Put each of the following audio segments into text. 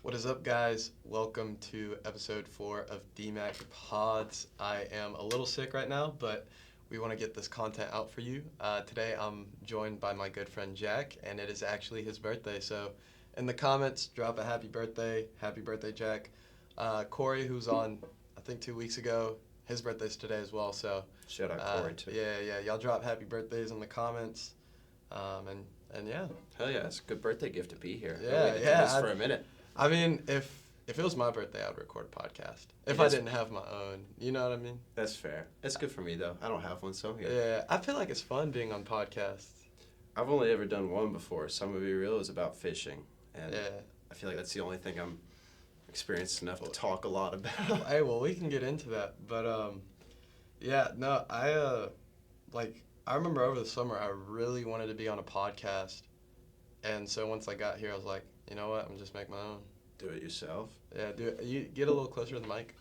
What is up, guys? Welcome to episode 4 of Dmac-Pods. I am a little sick right now, but we want to get this content out for you. Today I'm joined by my good friend Jack, and it is actually his birthday. So in the comments, drop a happy birthday. Happy birthday, Jack. Corey, who's on, I think 2 weeks ago, his birthday's today as well. So Shout out Corey, too. Yeah. Y'all drop happy birthdays in the comments. And yeah. Hell yeah, it's a good birthday gift to be here. Yeah. This for a minute. I mean, if it was my birthday, I would record a podcast. If I didn't have my own, you know what I mean? That's fair. It's good for me, though. I don't have one, so yeah. Yeah, I feel like it's fun being on podcasts. I've only ever done one before. Some of you real it was about fishing. And Yeah. I feel like that's the only thing I'm experienced enough to talk a lot about. Hey, well, we can get into that. But, I remember over the summer, I really wanted to be on a podcast. And so once I got here, I was like, you know what? I'm gonna just make my own. Do it yourself? Yeah, do it. You get a little closer to the mic.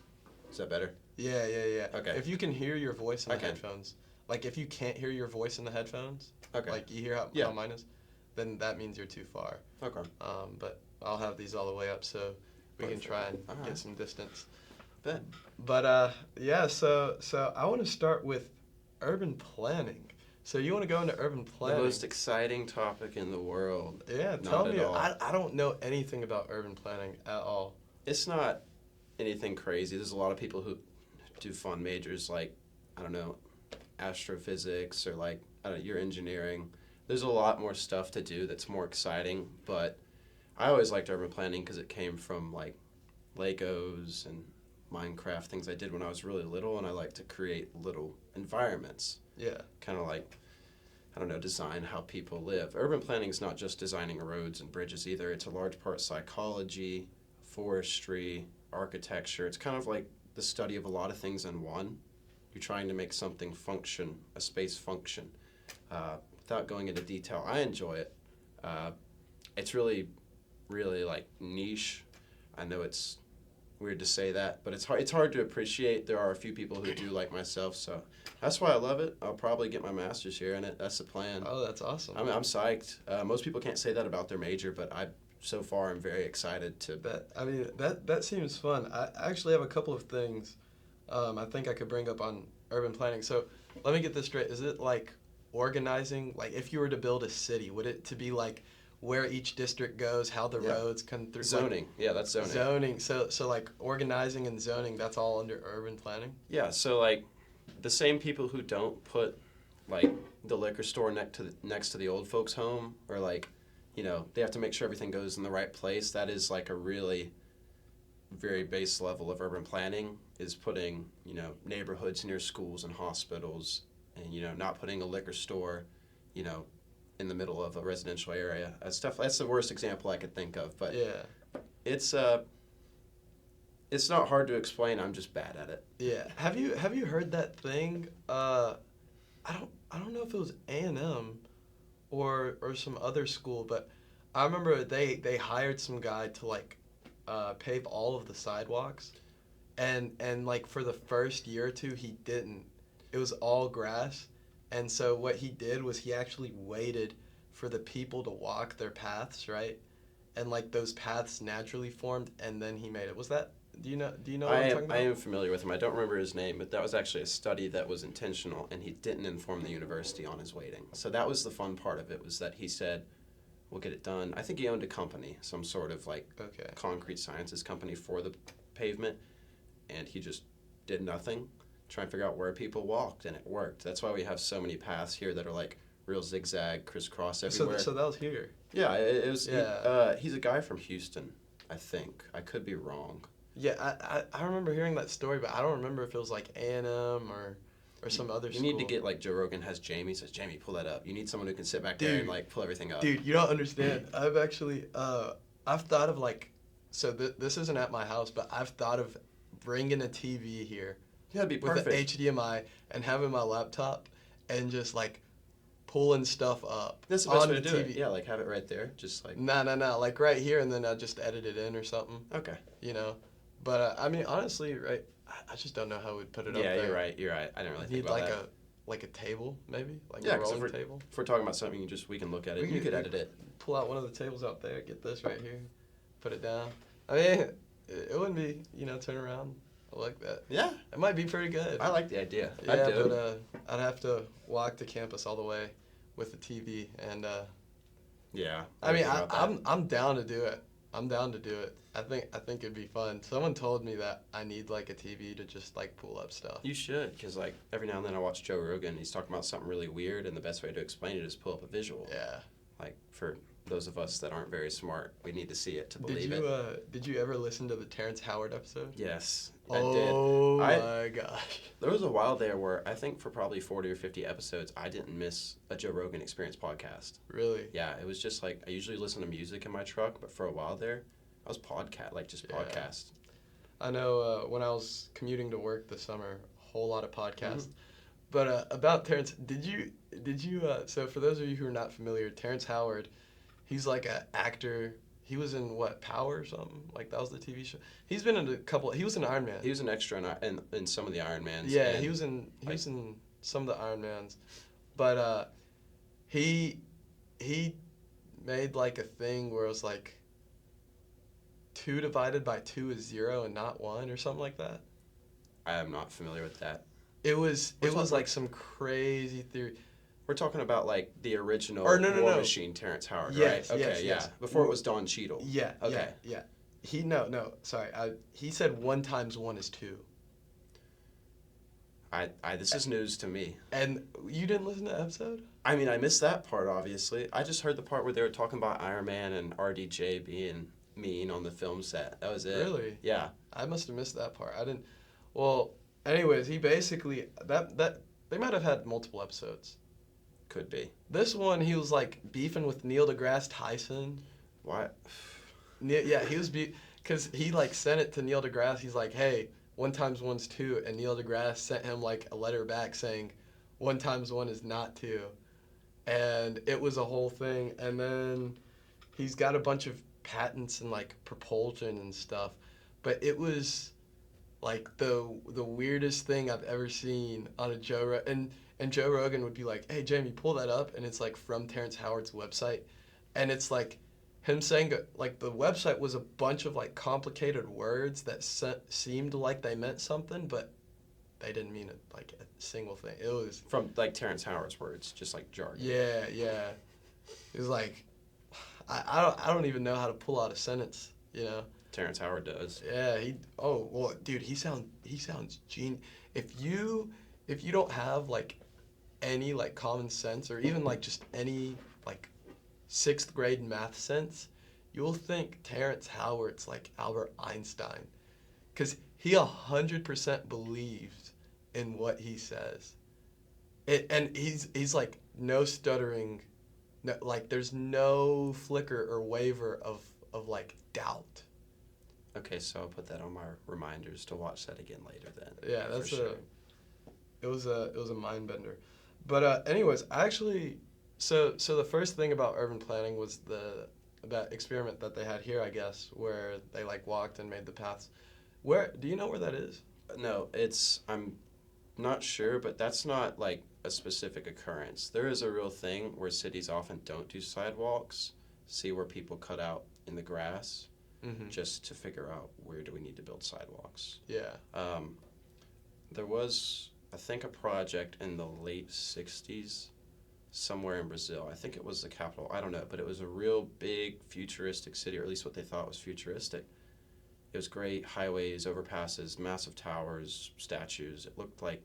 Is that better? Yeah. Okay. If you can hear your voice in the Okay. headphones, like if you can't hear your voice in the headphones, Okay. like you hear how mine is, then that means you're too far. Okay. But I'll have these all the way up so we can try and All right. get some distance. Bet. But so I want to start with urban planning. So you want to go into urban planning? The most exciting topic in the world. Yeah, Not tell me. at all. I don't know anything about urban planning at all. It's not anything crazy. There's a lot of people who do fun majors like, I don't know, astrophysics or like, I don't know, your engineering. There's a lot more stuff to do that's more exciting, but I always liked urban planning because it came from like Legos and Minecraft, things I did when I was really little, and I like to create little environments. Yeah. Kind of like, I don't know, design how people live. Urban planning is not just designing roads and bridges either. It's a large part psychology, forestry, architecture. It's kind of like the study of a lot of things in one. You're trying to make something function, a space function. Without going into detail, I enjoy it. It's really, really like niche. I know it's weird to say that, but it's hard to appreciate. There are a few people who do like myself, so that's why I love it. I'll probably get my master's here in it. That's the plan. Oh, that's awesome. I'm psyched. Most people can't say that about their major, but so far I'm very excited to. That seems fun. I actually have a couple of things I think I could bring up on urban planning. So let me get this straight. Is it like organizing, like if you were to build a city, would it to be like where each district goes, how the roads come through? Zoning. Like, that's zoning. Zoning. So like organizing and zoning, that's all under urban planning? Yeah, so like the same people who don't put like the liquor store next to the old folks' home, or like, you know, they have to make sure everything goes in the right place. That is like a really very base level of urban planning, is putting, you know, neighborhoods near schools and hospitals, and, you know, not putting a liquor store, you know, in the middle of a residential area. That's the worst example I could think of, but yeah, it's not hard to explain. I'm just bad at it. Yeah. Have you heard that thing? I don't know if it was A&M or some other school, but I remember they hired some guy to like pave all of the sidewalks, and like for the first year or two he didn't. It was all grass. And so what he did was he actually waited for the people to walk their paths, right? And like those paths naturally formed, and then he made it. Was that? Do you know what I'm talking about? I am familiar with him. I don't remember his name, but that was actually a study that was intentional, and he didn't inform the university on his waiting. So that was the fun part of it, was that he said, we'll get it done. I think he owned a company, some sort of like concrete sciences company for the pavement, and he just did nothing. Try and figure out where people walked, and it worked. That's why we have so many paths here that are like real zigzag, crisscross everywhere. So that was here. Yeah, it was. Yeah. He's a guy from Houston, I think. I could be wrong. Yeah, I remember hearing that story, but I don't remember if it was like A&M or some other school. You need to get like Joe Rogan has Jamie, says, Jamie, pull that up. You need someone who can sit back there and like pull everything up. Dude, you don't understand. I've actually, I've thought of like, so this isn't at my house, but I've thought of bringing a TV here. Yeah, it'd be perfect. With the HDMI and having my laptop and just like pulling stuff up. That's the best way to the do TV. it. Yeah, like have it right there, just like. No, like right here, and then I just edit it in or something. Okay. You know, but I mean, honestly, right? I just don't know how we'd put it up there. Yeah, you're right. I didn't really think about that. Like a table, maybe? Like yeah, a rolling table? If we're talking about something, we can look at it. You could edit it. Pull out one of the tables out there, get this right here, put it down. I mean, it wouldn't be, turn around. I like that. Yeah. It might be pretty good. I like the idea. Yeah, but I'd have to walk to campus all the way with the TV, and yeah. I mean, I'm down to do it. I'm down to do it. I think it'd be fun. Someone told me that I need like a TV to just like pull up stuff. You should, because like every now and then I watch Joe Rogan. He's talking about something really weird, and the best way to explain it is pull up a visual. Yeah. Like for those of us that aren't very smart, we need to see it to believe it. Did you ever listen to the Terrence Howard episode? Yes, I did. Oh my gosh. There was a while there where I think for probably 40 or 50 episodes, I didn't miss a Joe Rogan Experience podcast. Really? Yeah, it was just like I usually listen to music in my truck, but for a while there, I was podcast. I know when I was commuting to work this summer, a whole lot of podcasts. Mm-hmm. But about Terrence, did you so for those of you who are not familiar, Terrence Howard, he's like an actor. He was in what, Power or something? Like that was the TV show. He's been in a couple. He was in Iron Man. He was an extra in some of the Iron Mans. Yeah, he was in some of the Iron Mans, but he made like a thing where it was like 2 divided by 2 is 0 and not 1 or something like that. I am not familiar with that. It was like some crazy theory. We're talking about like the original War Machine Terrence Howard, yes, right? Okay, yes, yeah. yes. Before it was Don Cheadle. Yeah. Okay. Yeah. Sorry. He said 1 times 1 is 2. This is news to me. And you didn't listen to the episode? I mean, I missed that part, obviously. I just heard the part where they were talking about Iron Man and RDJ being mean on the film set. That was it. Really? Yeah. I must have missed that part. I didn't. Well, anyways, he basically that they might have had multiple episodes. Could be. This one, he was like beefing with Neil deGrasse Tyson. What? Yeah, he was because he like sent it to Neil deGrasse. He's like, hey, 1 times 1's 2, and Neil deGrasse sent him like a letter back saying 1 times 1 is not 2, and it was a whole thing. And then he's got a bunch of patents and like propulsion and stuff, but it was like the weirdest thing I've ever seen on a and Joe Rogan would be like, hey Jamie, pull that up, and it's like from Terrence Howard's website, and it's like him saying like the website was a bunch of like complicated words that seemed like they meant something, but they didn't mean it like a single thing. It was from like Terrence Howard's words, just like jargon. Yeah. It was like I don't even know how to pull out a sentence, Terrence Howard does. Yeah, dude, he sounds genius. If you don't have like any like common sense or even like just any like 6th grade math sense, you'll think Terrence Howard's like Albert Einstein, because he 100% believes in what he says. And he's like no stuttering, no, like there's no flicker or waver of like doubt. Okay, so I'll put that on my reminders to watch that again later then. Yeah, that's sure. It was a mind bender. But anyways, actually, so the first thing about urban planning was that experiment that they had here, I guess, where they like walked and made the paths. Where do you know where that is? No, I'm not sure, but that's not like a specific occurrence. There is a real thing where cities often don't do sidewalks, see where people cut out in the grass, just to figure out where do we need to build sidewalks. Yeah. There was, I think, a project in the late 60s somewhere in Brazil. I think it was the capital. I don't know, but it was a real big futuristic city, or at least what they thought was futuristic. It was great, highways, overpasses, massive towers, statues. It looked like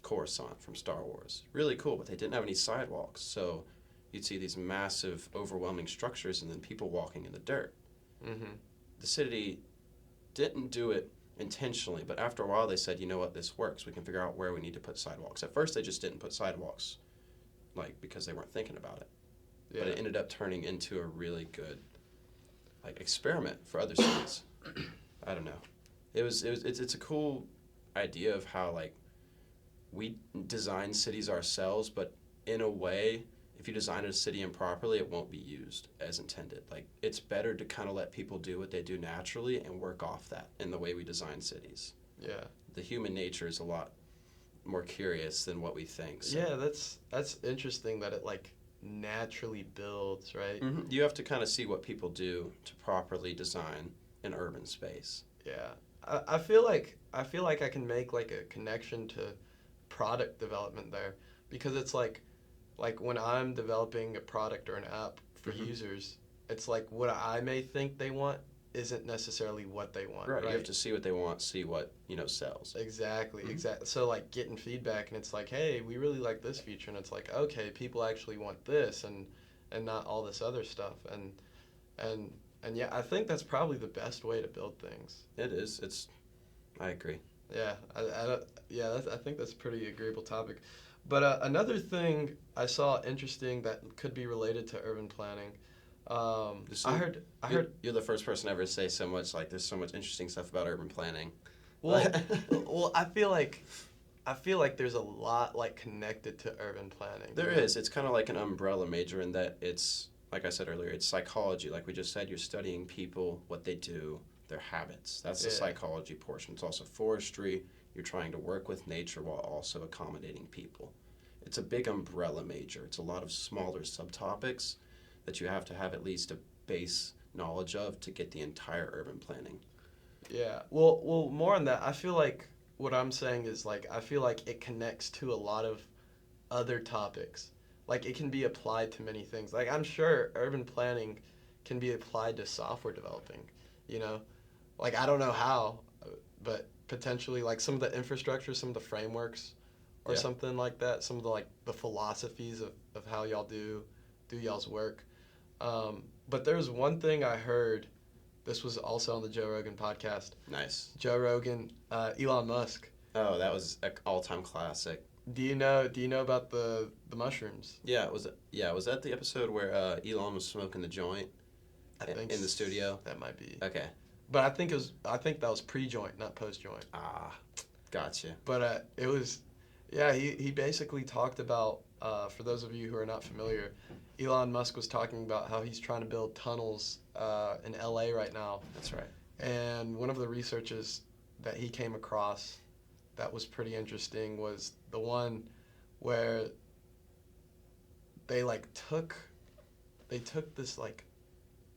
Coruscant from Star Wars. Really cool, but they didn't have any sidewalks. So you'd see these massive, overwhelming structures and then people walking in the dirt. Mm-hmm. The city didn't do it intentionally, but after a while they said, you know what, this works. We can figure out where we need to put sidewalks. At first they just didn't put sidewalks, like because they weren't thinking about it. Yeah. But it ended up turning into a really good like experiment for other cities. I don't know. It's a cool idea of how like we design cities ourselves, but in a way, if you design a city improperly, it won't be used as intended. Like it's better to kind of let people do what they do naturally and work off that in the way we design cities. Yeah. The human nature is a lot more curious than what we think. So. Yeah, that's interesting that it like naturally builds, right? You have to kind of see what people do to properly design an urban space. Yeah. I feel like I can make like a connection to product development there, because it's like when I'm developing a product or an app for users, it's like what I may think they want isn't necessarily what they want, right? You have to see what they want, see what, sells. Exactly. So like getting feedback, and it's like, hey, we really like this feature, and it's like, okay, people actually want this, and not all this other stuff, and yeah, I think that's probably the best way to build things. It is. I agree. Yeah, I think that's a pretty agreeable topic. But another thing I saw interesting that could be related to urban planning. I heard. You're the first person ever to say so much. Like, there's so much interesting stuff about urban planning. Well, I feel like there's a lot like connected to urban planning. There is. It's kind of like an umbrella major in that it's, like I said earlier, it's psychology. Like we just said, you're studying people, what they do, their habits. That's the psychology portion. It's also forestry. You're trying to work with nature while also accommodating people. It's a big umbrella major. It's a lot of smaller subtopics that you have to have at least a base knowledge of to get the entire urban planning. Yeah. Well, more on that. I feel like what I'm saying is like I feel like it connects to a lot of other topics. Like it can be applied to many things. Like I'm sure urban planning can be applied to software developing, you know? Like I don't know how, but potentially like some of the infrastructure, some of the frameworks or something like that, some of the like the philosophies of how y'all do y'all's work. But there's one thing I heard. This was also on the Joe Rogan podcast. Nice. Joe Rogan, Elon Musk. Oh, that was an all-time classic. Do you know about the mushrooms? Yeah, was that the episode where Elon was smoking the joint in the studio? That might be. Okay. But I think that was pre-joint, not post-joint. Ah, gotcha. But it was, yeah, he basically talked about, for those of you who are not familiar, Elon Musk was talking about how he's trying to build tunnels in LA right now. That's right. And one of the researches that he came across that was pretty interesting was the one where they took this like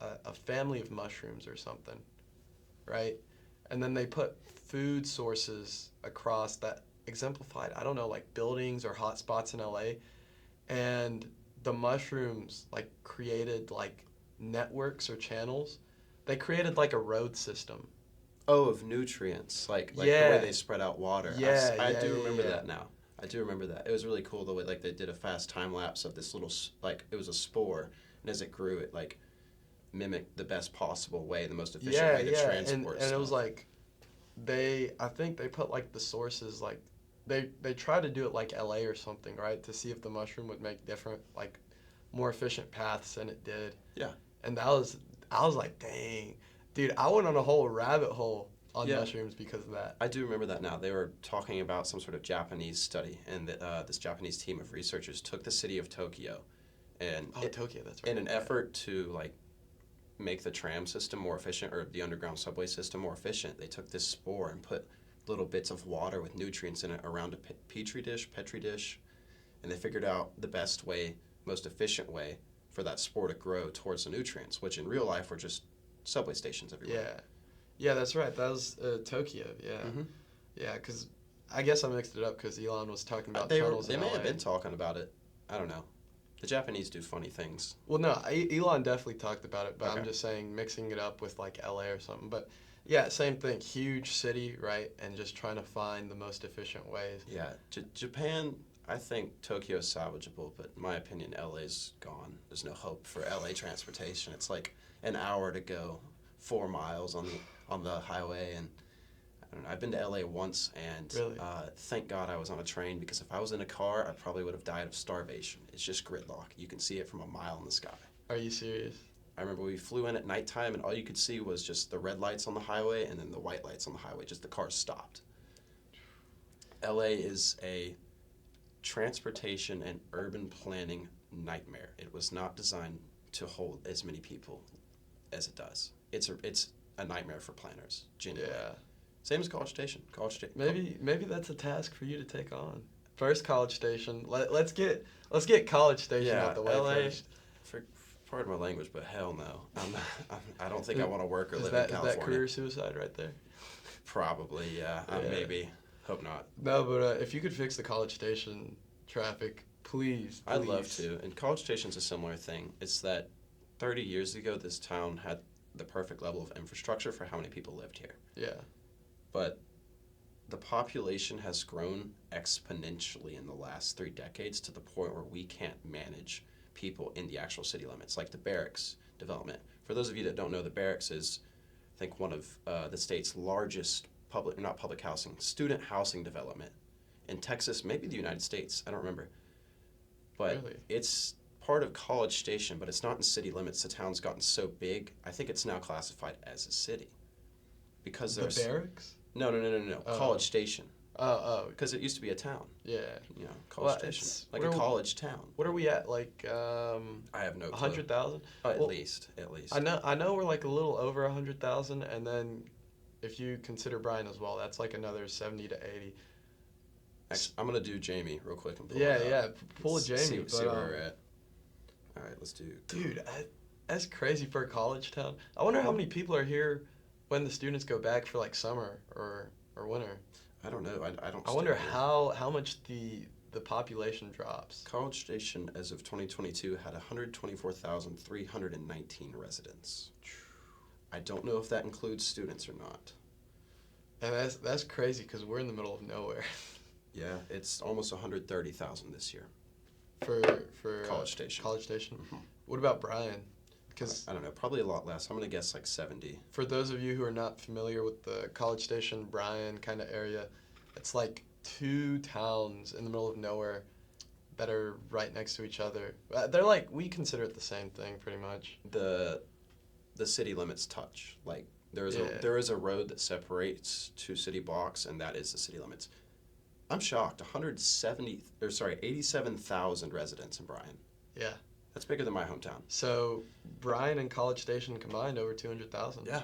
a family of mushrooms or something, right? And then they put food sources across that exemplified, I don't know, like buildings or hot spots in LA, and the mushrooms like created like networks or channels. They created like a road system. Oh, of nutrients, like the way they spread out water. Yeah, I do remember that now. I do remember that. It was really cool the way like they did a fast time lapse of this little it was a spore, and as it grew, it like mimicked the best possible way, the most efficient way to transport stuff. And it was like I think they put like the sources like they tried to do it like LA or something, right, to see if the mushroom would make different like more efficient paths, and it did. Yeah. And I was like, dang. Dude, I went on a whole rabbit hole on mushrooms because of that. I do remember that now. They were talking about some sort of Japanese study, and this Japanese team of researchers took the city of Tokyo, and Tokyo, that's right. In an effort to like make the tram system more efficient or the underground subway system more efficient, they took this spore and put little bits of water with nutrients in it around a petri dish, and they figured out the best way, most efficient way for that spore to grow towards the nutrients, which in real life were just subway stations everywhere. Yeah, that's right. That was Tokyo. Yeah, yeah. Because I guess I mixed it up because Elon was talking about tunnels. They may have been talking about it. I don't know. The Japanese do funny things. Well, no, Elon definitely talked about it, but okay. I'm just saying mixing it up with like LA or something. But yeah, same thing. Huge city, right? And just trying to find the most efficient ways. Yeah, Japan. I think Tokyo's salvageable, but in my opinion, LA's gone. There's no hope for LA transportation. It's like an hour to go 4 miles on the highway, and I don't know, I've been to LA once, and really? Thank God I was on a train, because if I was in a car, I probably would have died of starvation. It's just gridlock. You can see it from a mile in the sky. Are you serious? I remember we flew in at nighttime, and all you could see was just the red lights on the highway and then the white lights on the highway. Just the cars stopped. LA is a transportation and urban planning nightmare. It was not designed to hold as many people as it does. It's a nightmare for planners, genuinely. Yeah. Same as College Station. Maybe that's a task for you to take on. First College Station. Let's get College Station Yeah, out the way LA. first. Pardon my language, but hell no. I don't think I want to work or Is live that in is California. that career suicide right there? Probably, yeah. Yeah. Maybe. Hope not. No, but if you could fix the College Station traffic, please. I'd love to. And College Station's a similar thing. It's that 30 years ago, this town had the perfect level of infrastructure for how many people lived here. Yeah. But the population has grown exponentially in the last 3 decades to the point where we can't manage people in the actual city limits, like the barracks development. For those of you that don't know, the barracks is, I think, one of the state's largest student housing development in Texas, maybe the United States. I don't remember. But Really? it's part of College Station, but it's not in city limits. The town's gotten so big, I think it's now classified as a city. Because there's... The barracks? No. Oh. College Station. Oh. Because it used to be a town. Yeah. You know, College Station. Like a college town. What are we at? Like, I have no clue. 100,000? At least. I know we're like a little over 100,000, and then if you consider Bryan as well, that's like another 70 to 80. Actually, I'm gonna do Jamie real quick and pull Yeah, it up. pull a Jamie. See where we're at. All right, let's do. Dude, that's crazy for a college town. I wonder how many people are here when the students go back for like summer or winter. I don't know. I don't. I wonder how much the population drops. College Station, as of 2022, had 124,319 residents. I don't know if that includes students or not. And that's crazy because we're in the middle of nowhere. Yeah, it's almost 130,000 this year. For College Station. College Station. Mm-hmm. What about Bryan? Because I don't know, probably a lot less. I'm gonna guess like 70. for those of you who are not familiar with the College Station, Bryan kind of area, it's like 2 towns in the middle of nowhere that are right next to each other. They're like, we consider it the same thing pretty much. The city limits touch. Like there is a road that separates 2 city blocks, and that is the city limits. I'm shocked. 87,000 residents in Bryan. Yeah. That's bigger than my hometown. So Bryan and College Station combined over 200,000. Yeah.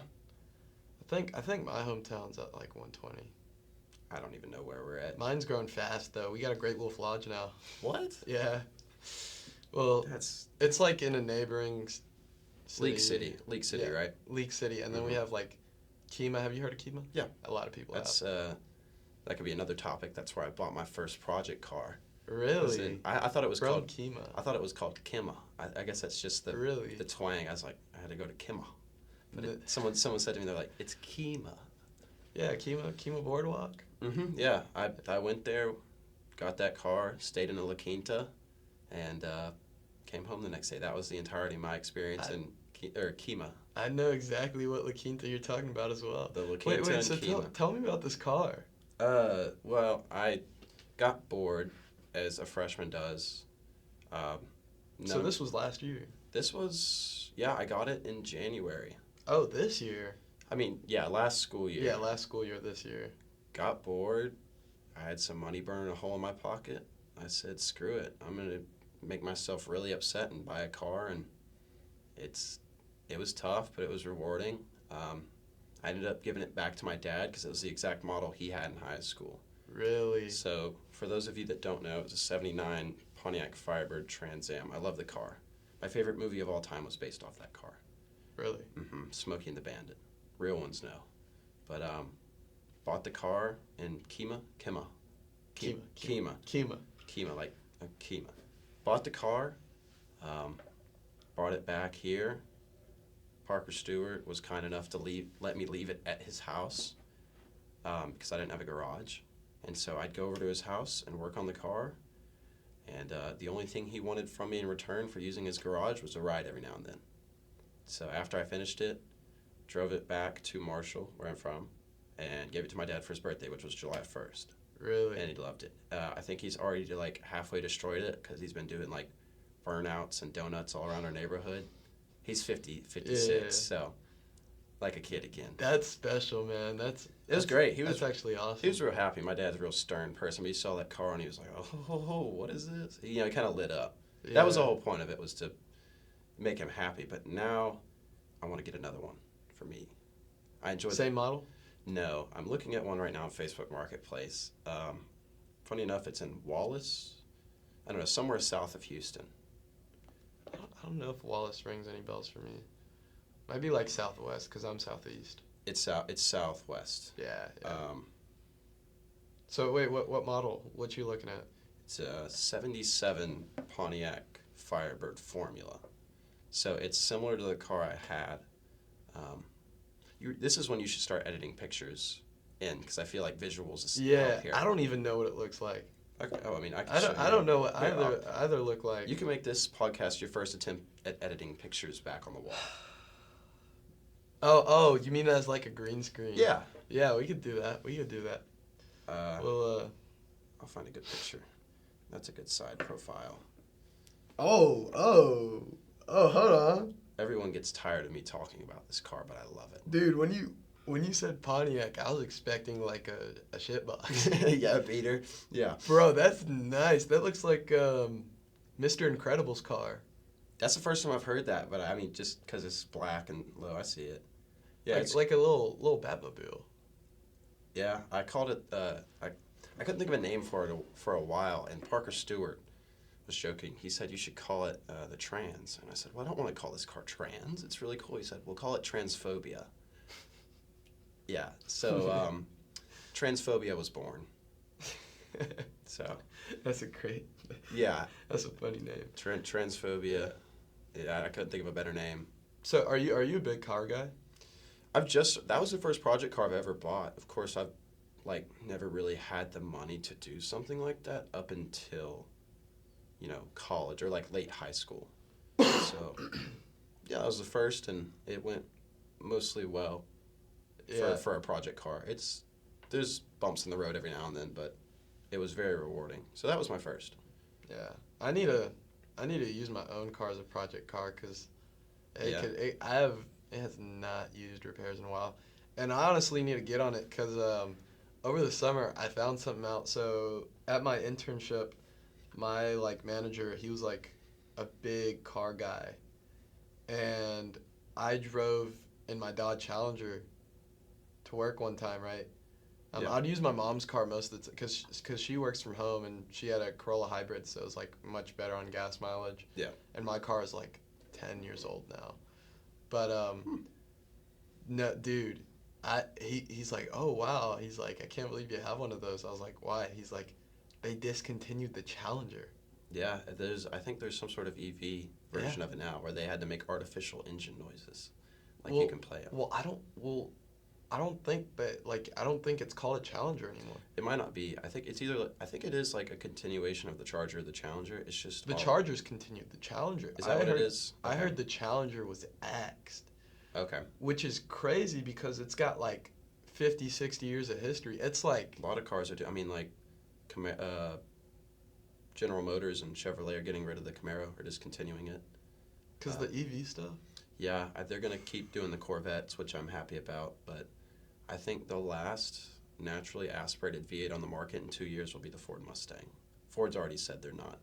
I think my hometown's at like 120. I don't even know where we're at. Mine's growing fast though. We got a Great Wolf Lodge now. What? Yeah. Well, it's like in a neighboring city. League City, Yeah. right? League City, and then we have like Kemah. Have you heard of Kemah? Yeah. A lot of people That's have. that could be another topic. That's where I bought my first project car. Really? I thought it was From called Kemah. I thought it was called Kemah. I guess that's just the twang. I was like, I had to go to Kemah. But someone said to me, they're like, it's Kemah. Yeah, Kemah Boardwalk. Mm-hmm. Yeah, I went there, got that car, stayed in a La Quinta, and came home the next day. That was the entirety of my experience in Kemah. I know exactly what La Quinta you're talking about as well. The La Quinta and so Kemah. tell me about this car. Well, I got bored, as a freshman does. So this was last year? This was, yeah, I got it in January. Oh, this year? I mean, yeah, last school year. Yeah, last school year this year. Got bored. I had some money burning a hole in my pocket. I said, screw it. I'm going to make myself really upset and buy a car. And it was tough, but it was rewarding. I ended up giving it back to my dad because it was the exact model he had in high school. Really? So for those of you that don't know, it was a 79 Pontiac Firebird Trans Am. I love the car. My favorite movie of all time was based off that car. Really? Mm-hmm. Smokey and the Bandit. Real ones know. But bought the car in Kemah, like Kemah. Bought the car, brought it back here. Parker Stewart was kind enough to let me leave it at his house because I didn't have a garage. And so I'd go over to his house and work on the car. And the only thing he wanted from me in return for using his garage was a ride every now and then. So after I finished it, drove it back to Marshall, where I'm from, and gave it to my dad for his birthday, which was July 1st. Really? And he loved it. I think he's already like halfway destroyed it because he's been doing like burnouts and donuts all around our neighborhood. He's 56, so like a kid again. That's special, man. It was great. That's actually awesome. He was real happy. My dad's a real stern person, but he saw that car and he was like, oh, what is this? He kind of lit up. Yeah. That was the whole point of it, was to make him happy. But now I want to get another one for me. I enjoy Same model? No, I'm looking at one right now on Facebook Marketplace Funny enough, it's in Wallace. I don't know, somewhere south of Houston. I don't know if Wallace rings any bells for me. Might be like Southwest because I'm Southeast. It's southwest. Yeah. Um, So wait, what model? What you looking at? it's a 77 Pontiac Firebird Formula. So it's similar to the car I had. This is when you should start editing pictures in, because I feel like visuals is Yeah, here. I don't even know what it looks like. Okay. Oh, I mean, I can show I you. don't know what Here, either look like. You can make this podcast your first attempt at editing pictures back on the wall. Oh, you mean as like a green screen? Yeah. Yeah, we could do that. Well, I'll find a good picture. That's a good side profile. hold on. Everyone gets tired of me talking about this car, but I love it. Dude, when you said Pontiac, I was expecting like a shitbox. Yeah, beater. Yeah. Bro, that's nice. That looks like Mr. Incredible's car. That's the first time I've heard that, but I mean, just because it's black and low, I see it. Yeah, Like, it's like a little Batmobile. yeah. I called it. I couldn't think of a name for it for a while, and Parker Stewart was joking. He said you should call it the Trans, and I said, well, I don't want to call this car Trans. It's really cool. He said, we'll call it Transphobia. Yeah. So Transphobia was born. So That's a great. yeah, That's a funny name. Transphobia. Yeah, I couldn't think of a better name. So are you a big car guy? That was the first project car I've ever bought. Of course, I've never really had the money to do something like that up until, college or late high school. So, yeah, that was the first, and it went mostly well for a project car. There's bumps in the road every now and then, but it was very rewarding. So that was my first. Yeah, I need to use my own car as a project car because it has not used repairs in a while, and I honestly need to get on it because over the summer I found something out. So at my internship, my manager, he was like a big car guy, and I drove in my Dodge Challenger to work one time, right? Yeah. I'd use my mom's car most of the time because she works from home and she had a Corolla hybrid, so it was much better on gas mileage. Yeah. And my car is 10 years old now. But no, dude, he's like, oh wow, he's like, I can't believe you have one of those. I was like, why? He's like, they discontinued the Challenger. Yeah, I think there's some sort of EV version of it now where they had to make artificial engine noises, you can play it. Well, I don't think it's called a Challenger anymore. It might not be. I think it is a continuation of the Charger, the Challenger. It's just the Charger's continued. The Challenger. Is that what it is? I heard the Challenger was axed. Okay. Which is crazy because it's got 50, 60 years of history. It's a lot of cars are. I mean, General Motors and Chevrolet are getting rid of the Camaro or discontinuing it. Because the EV stuff. Yeah, they're gonna keep doing the Corvettes, which I'm happy about, but I think the last naturally aspirated V8 on the market in 2 years will be the Ford Mustang. Ford's already said they're not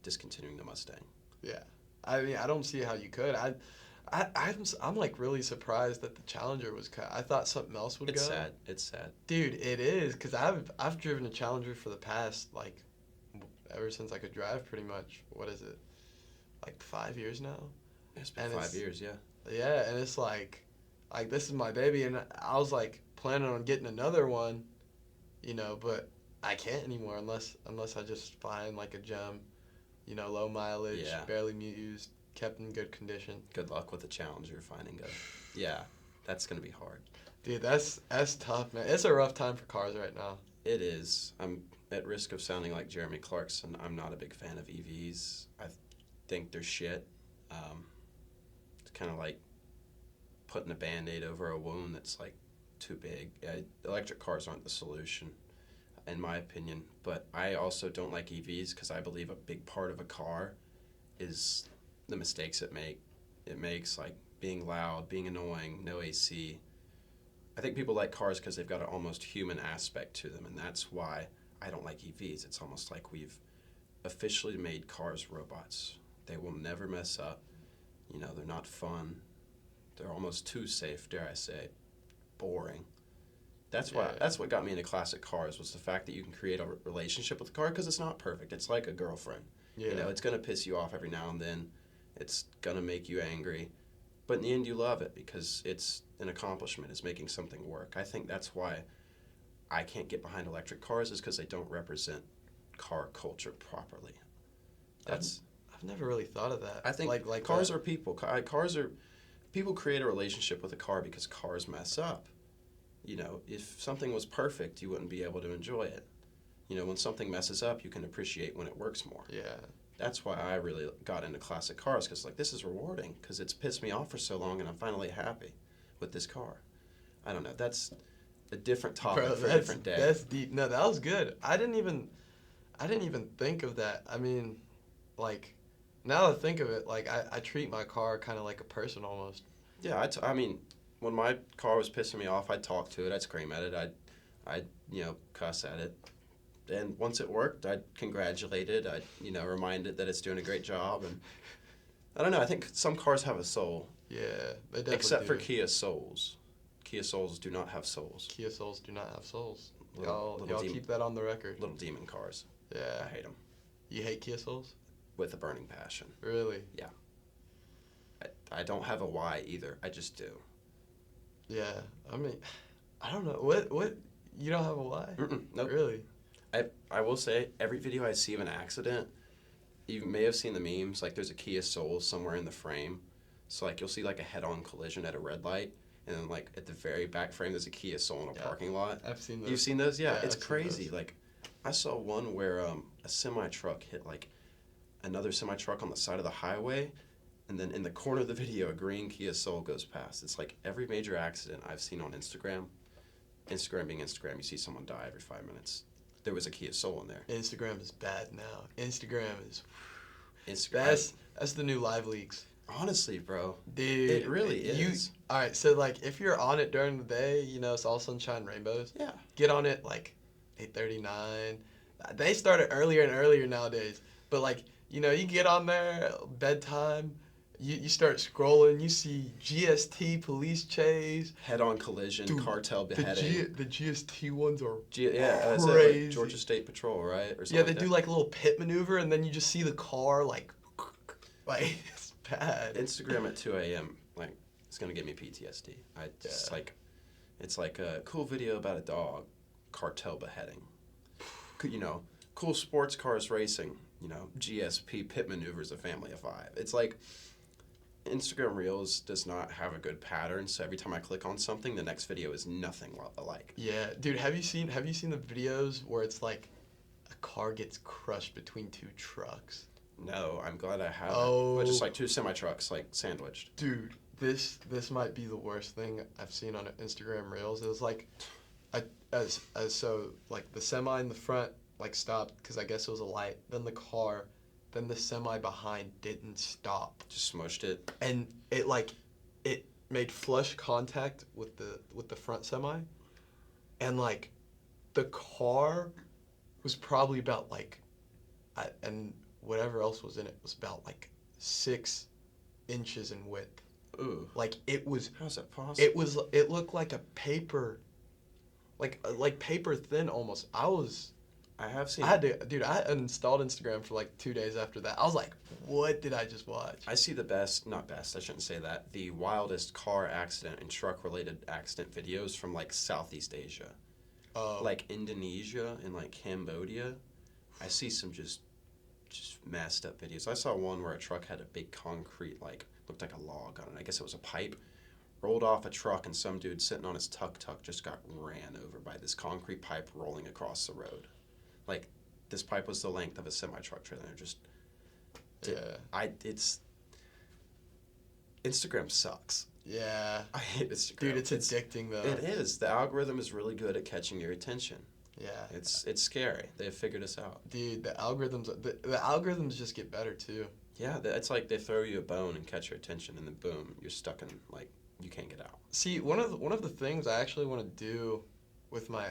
discontinuing the Mustang. Yeah, I mean, I don't see how you could. I'm really surprised that the Challenger was cut. I thought something else would go. It's sad. Dude, it is because I've driven a Challenger for the past ever since I could drive pretty much. What is it? 5 years now. It's been 5 years, yeah. Yeah, and it's this is my baby, and I was planning on getting another one, but I can't anymore unless I just find a gem, low mileage, barely used, kept in good condition. Good luck with the Challenger finding a. Yeah, that's gonna be hard. Dude, that's tough, man. It's a rough time for cars right now. It is. I'm at risk of sounding like Jeremy Clarkson. I'm not a big fan of EVs. I think they're shit. It's kind of like putting a Band-Aid over a wound that's too big. Electric cars aren't the solution, in my opinion. But I also don't like EVs because I believe a big part of a car is the mistakes it makes, being loud, being annoying, no AC. I think people like cars because they've got an almost human aspect to them, and that's why I don't like EVs. It's almost like we've officially made cars robots. They will never mess up. They're not fun. They're almost too safe, dare I say. Boring. That's what got me into classic cars was the fact that you can create a relationship with the car because it's not perfect. It's like a girlfriend. Yeah. You know, it's gonna piss you off every now and then. It's gonna make you angry, but in the end, you love it because it's an accomplishment. It's making something work. I think that's why I can't get behind electric cars is because they don't represent car culture properly. That's I've never really thought of that. I think like cars are people. Cars are people create a relationship with a car because cars mess up. You know, if something was perfect, you wouldn't be able to enjoy it. You know, when something messes up, you can appreciate when it works more. Yeah. That's why I really got into classic cars because, like, this is rewarding because it's pissed me off for so long and I'm finally happy with this car. I don't know. That's a different topic Bro, for a different day. That's deep. No, that was good. I didn't even think of that. I mean, like, now that I think of it, like, I treat my car kind of like a person almost. Yeah, I mean, when my car was pissing me off, I'd talk to it, I'd scream at it, I'd cuss at it. And once it worked, I'd congratulate it, I'd, remind it that it's doing a great job. And I don't know, I think some cars have a soul. Yeah, they definitely Except for do. Kia Souls. Kia Souls do not have souls. Kia Souls do not have souls. Little Y'all keep that on the record. Little demon cars. Yeah. I hate them. You hate Kia Souls? With a burning passion. Really? Yeah. I don't have a why either. I just do. Yeah. I mean, I don't know. What? You don't have a why? Nope. Really? I will say, every video I see of an accident, you may have seen the memes, like there's a Kia Soul somewhere in the frame. So, like, you'll see, like, a head-on collision at a red light, and then, like, at the very back frame, there's a Kia Soul in a parking lot. I've seen those. You've seen those? Yeah, it's I've seen crazy. those. Like, I saw one where a semi-truck hit, like, another semi-truck on the side of the highway, and then in the corner of the video, a green Kia Soul goes past. It's like every major accident I've seen on Instagram being Instagram, you see someone die every 5 minutes. There was a Kia Soul in there. Instagram is bad now. Instagram is... Instagram. That's the new live leaks. Honestly, bro. Dude. It really is. Alright, so, like, if you're on it during the day, it's all sunshine rainbows. Yeah. Get on it, like, 8:39. They started earlier and earlier nowadays. But, like, you get on there, bedtime... You start scrolling, you see GST, police chase. Head-on collision, Dude, cartel beheading. The GST ones are is crazy. it like Georgia State Patrol, right? Or something Yeah, they like do like a little pit maneuver, and then you just see the car, like it's bad. Instagram at 2 a.m., like, it's going to give me PTSD. It's like a cool video about a dog, cartel beheading. Cool sports cars racing, GSP pit maneuvers, a family of 5. It's like... Instagram Reels does not have a good pattern, so every time I click on something, the next video is nothing alike. Yeah, dude, have you seen the videos where it's like a car gets crushed between 2 trucks? No, I'm glad I haven't. Oh. But just like 2 semi-trucks, like, sandwiched. Dude, this might be the worst thing I've seen on Instagram Reels. It was like, so like the semi in the front like stopped because I guess it was a light. Then the semi behind didn't stop. Just smushed it. And it made flush contact with the front semi, and like the car was probably about and whatever else was in it was about like 6 inches in width. Ooh. Like it was. How's that possible? It looked like a paper, like paper thin almost. I have seen. I uninstalled Instagram for like 2 days after that. I was like, what did I just watch? I see not best, I shouldn't say that, the wildest car accident and truck-related accident videos from, like, Southeast Asia. Like, Indonesia and, like, Cambodia. I see some just messed up videos. I saw one where a truck had a big concrete, like, looked like a log on it. I guess it was a pipe. Rolled off a truck, and some dude sitting on his tuk-tuk just got ran over by this concrete pipe rolling across the road. Like, this pipe was the length of a semi-truck trailer. Instagram sucks. Yeah. I hate Instagram. Dude, it's addicting, though. It is. The algorithm is really good at catching your attention. Yeah. It's scary. They've figured us out. Dude, the algorithms just get better, too. Yeah, it's like they throw you a bone and catch your attention, and then boom, you're stuck in, like, you can't get out. See, one of the things I actually want to do with my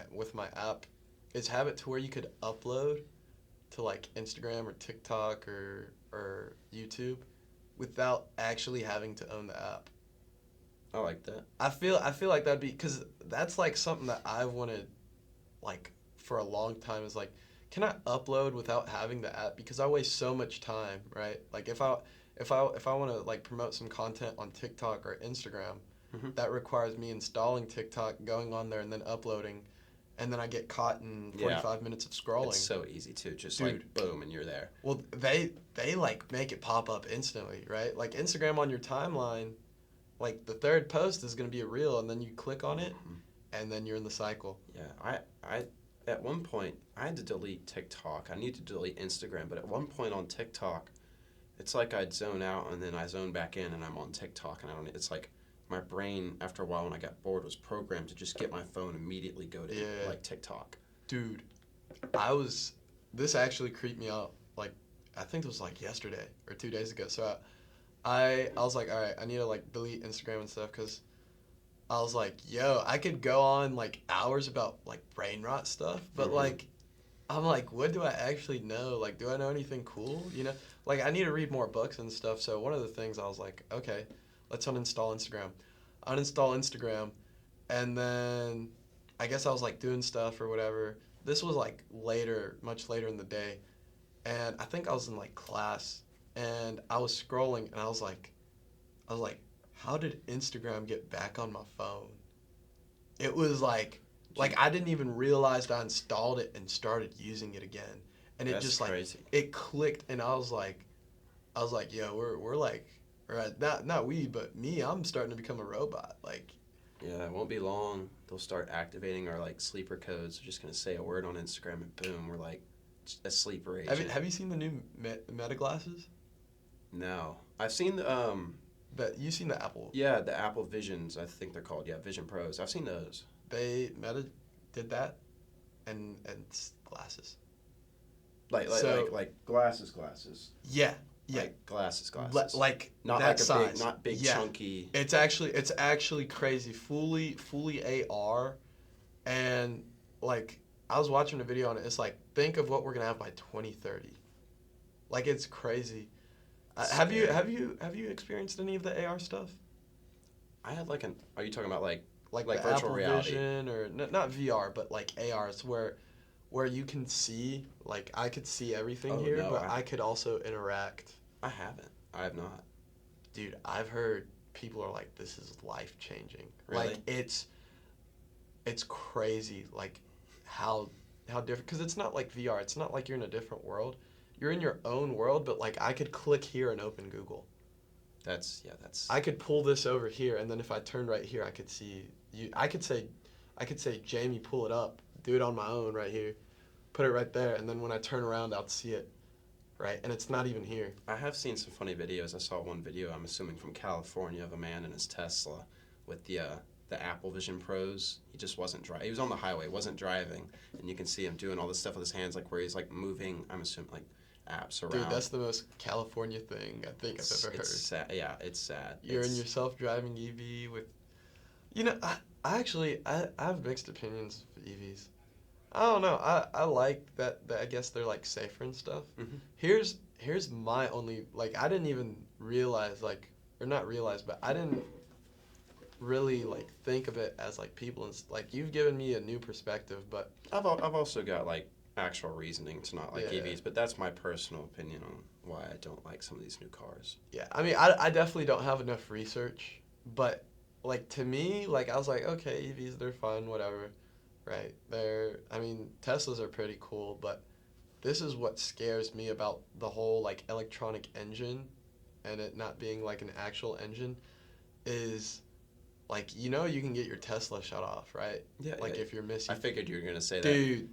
app is have it to where you could upload to like Instagram or TikTok or YouTube without actually having to own the app. I like that. I feel like that'd be, because that's like something that I've wanted like for a long time is like, can I upload without having the app? Because I waste so much time, right? Like if I want to like promote some content on TikTok or Instagram, that requires me installing TikTok, going on there, and then uploading, and then I get caught in 45 minutes of scrolling. It's so easy too. Just Dude. like boom, and you're there. Well, they like make it pop up instantly, right? Like Instagram on your timeline, like the third post is gonna be a reel, and then you click on it, and then you're in the cycle. Yeah, I at one point I had to delete TikTok. I need to delete Instagram, but at one point on TikTok, it's like I'd zone out and then I zone back in, and I'm on TikTok, and I don't. It's like my brain after a while when I got bored was programmed to just get my phone and immediately go to like TikTok. Dude, this actually creeped me out. Like I think it was like yesterday or 2 days ago. So I was like, all right, I need to like delete Instagram and stuff because I was like, yo, I could go on like hours about like brain rot stuff, but like I'm like, what do I actually know? Like, do I know anything cool? You know, like I need to read more books and stuff. So one of the things I was like, okay, let's uninstall Instagram. Uninstall Instagram, and then I guess I was like doing stuff or whatever. This was like later, much later in the day, and I think I was in like class, and I was scrolling, and I was like, how did Instagram get back on my phone? It was like I didn't even realize I installed it and started using it again, and it just like crazy. It clicked, and I was like, yo, we're like, right, not we, but me. I'm starting to become a robot, like. Yeah, it won't be long. They'll start activating our like sleeper codes. We're just gonna say a word on Instagram, and boom, we're like a sleeper agent. Have you seen the new Meta glasses? No, I've seen the But you've seen the Apple. Yeah, the Apple Visions, I think they're called. Yeah, Vision Pros. I've seen those. Meta did that, and glasses. Like glasses. Yeah. Like glasses. Like not that like a size. big, not big chunky. It's actually crazy. Fully AR, and like I was watching a video on it. It's like, think of what we're gonna have by 2030. Like it's crazy. Have you experienced any of the AR stuff? I had like are you talking about like the virtual Apple reality? Vision or not VR, but like AR. It's where you can see, like I could see everything here, no, but I could also interact. I haven't. I have not. Dude, I've heard people are like, this is life changing. Really? Like it's crazy, like how different, because it's not like VR. It's not like you're in a different world. You're in your own world, but like I could click here and open Google. That's. I could pull this over here, and then if I turn right here, I could see you. I could say, Jamie, pull it up. Do it on my own right here. Put it right there, and then when I turn around, I'll see it. Right, and it's not even here. I have seen some funny videos. I saw one video, I'm assuming from California, of a man in his Tesla with the Apple Vision Pros. He just wasn't driving. He was on the highway, wasn't driving, and you can see him doing all this stuff with his hands, like where he's like moving. I'm assuming like apps around. Dude, that's the most California thing I think I've ever heard. It's sad. Yeah, it's sad. You're in your self-driving EV with, you know, I actually have mixed opinions of EVs. I don't know. I like that I guess they're like safer and stuff. Mm-hmm. Here's my only, like, I didn't even realize, like, or not realize, but I didn't really like think of it as like people and like you've given me a new perspective, but I've also got like actual reasoning to not like EVs, but that's my personal opinion on why I don't like some of these new cars. Yeah, I mean, I definitely don't have enough research, but like to me, like I was like, okay, EVs, they're fun, whatever, right? I mean, Teslas are pretty cool, but this is what scares me about the whole like electronic engine and it not being like an actual engine is like, you know, you can get your Tesla shut off, right? Yeah. Like if you're missing. I figured you were going to say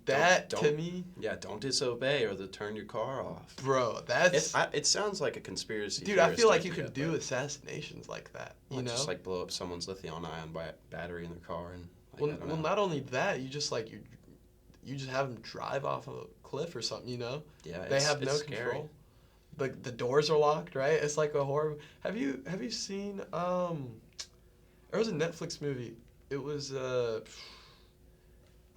that. Dude, to me. Yeah, don't disobey or they'll turn your car off. Bro, that's. It sounds like a conspiracy. Dude, I feel like you could do assassinations like that. You know? Just like blow up someone's lithium-ion battery in their car and. Like, well, not only that, you just like you just have them drive off a cliff or something. You know? Yeah. They have no control. The doors are locked, right? It's like a horror. Have you seen There was a Netflix movie. It was I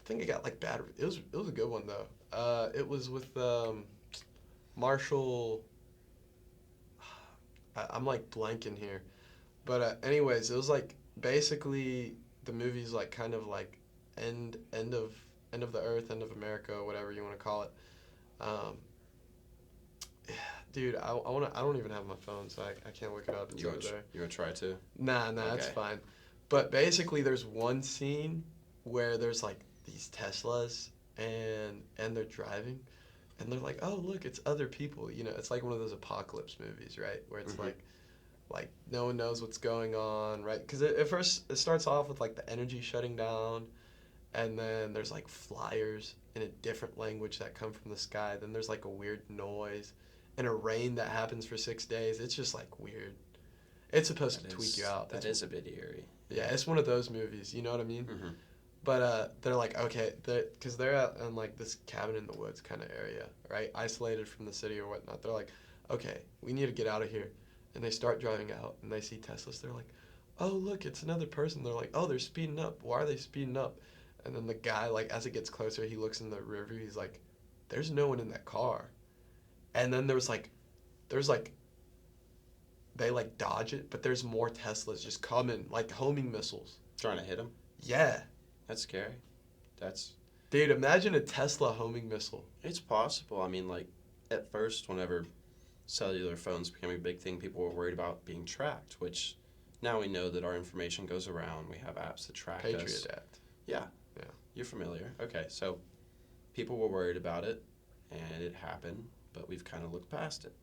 think it got like bad. It was a good one though. It was with Marshall. I'm like blanking here, but anyways, it was like basically the movie's like kind of like end of the earth, end of America, or whatever you want to call it. Um, yeah, dude, I don't even have my phone, so I can't look it up. It's You over want there. you want to try to? Nah, that's Okay. fine. But basically, there's one scene where there's like these Teslas and they're driving, and they're like, oh look, it's other people. You know, it's like one of those apocalypse movies, right? Where it's Mhm. like no one knows what's going on, right? Because at first it starts off with like the energy shutting down, and then there's like flyers in a different language that come from the sky. Then there's like a weird noise and a rain that happens for 6 days. It's just like weird. It's supposed to tweak you out. That is a bit eerie. Yeah, it's one of those movies. You know what I mean? Mhm. But they're like, okay, because they're out in like this cabin in the woods kind of area, right? Isolated from the city or whatnot. They're like, okay, we need to get out of here. And they start driving out and they see Teslas. They're like, oh, look, it's another person. They're like, oh, they're speeding up. Why are they speeding up? And then the guy, like, as it gets closer, he looks in the rear view. He's like, there's no one in that car. And then there's like, they like dodge it, but there's more Teslas just coming, like homing missiles. Trying to hit him. Yeah. That's scary. That's Dude, imagine a Tesla homing missile. It's possible. I mean, like at first, whenever cellular phones became a big thing, people were worried about being tracked. Which now we know that our information goes around. We have apps that track Patriot us. Act. Yeah. Yeah. You're familiar. Okay, so people were worried about it, and it happened, but we've kind of looked past it.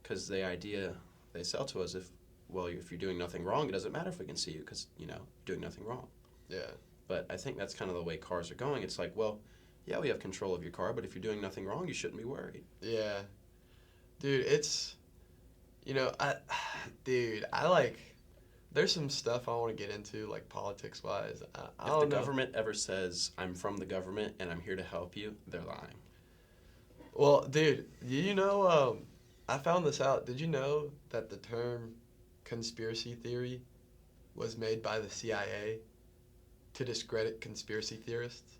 Because the idea they sell to us, if you're doing nothing wrong, it doesn't matter if we can see you because, doing nothing wrong. Yeah. But I think that's kind of the way cars are going. It's like, well, yeah, we have control of your car, but if you're doing nothing wrong, you shouldn't be worried. Yeah. Dude, it's, I like, there's some stuff I want to get into, like politics-wise. I If the don't know. government ever says, I'm from the government and I'm here to help you, they're lying. Well, dude, I found this out. Did you know that the term conspiracy theory was made by the CIA to discredit conspiracy theorists?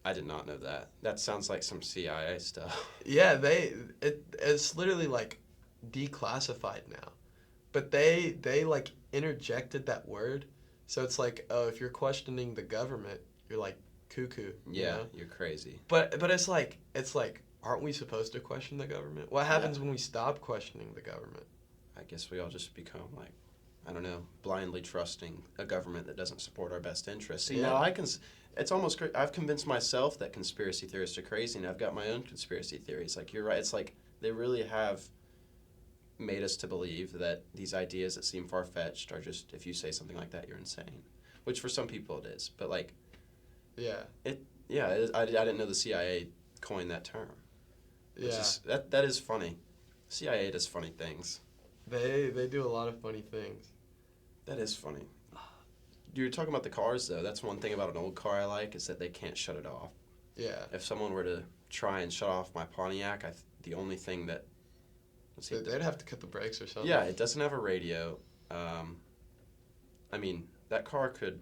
I did not know that. That sounds like some CIA stuff. Yeah, it's literally like declassified now. But they like interjected that word. So it's like, oh, if you're questioning the government, you're like cuckoo. Yeah, You know? you're crazy. But it's like aren't we supposed to question the government? What happens when we stop questioning the government? I guess we all just become like, I don't know, blindly trusting a government that doesn't support our best interests. See, Yeah. now it's almost, I've convinced myself that conspiracy theorists are crazy, and I've got my own conspiracy theories. Like, you're right. It's like they really have made us to believe that these ideas that seem far-fetched are just, if you say something like that, you're insane. Which for some people it is. But, like, Yeah. I didn't know the CIA coined that term. Which Yeah. is, that is funny. CIA does funny things. They do a lot of funny things. That is funny. You were talking about the cars, though. That's one thing about an old car I like, is that they can't shut it off. Yeah. If someone were to try and shut off my Pontiac, the only thing that... Let's see, They'd have to cut the brakes or something. yeah, it doesn't have a radio. I mean, that car could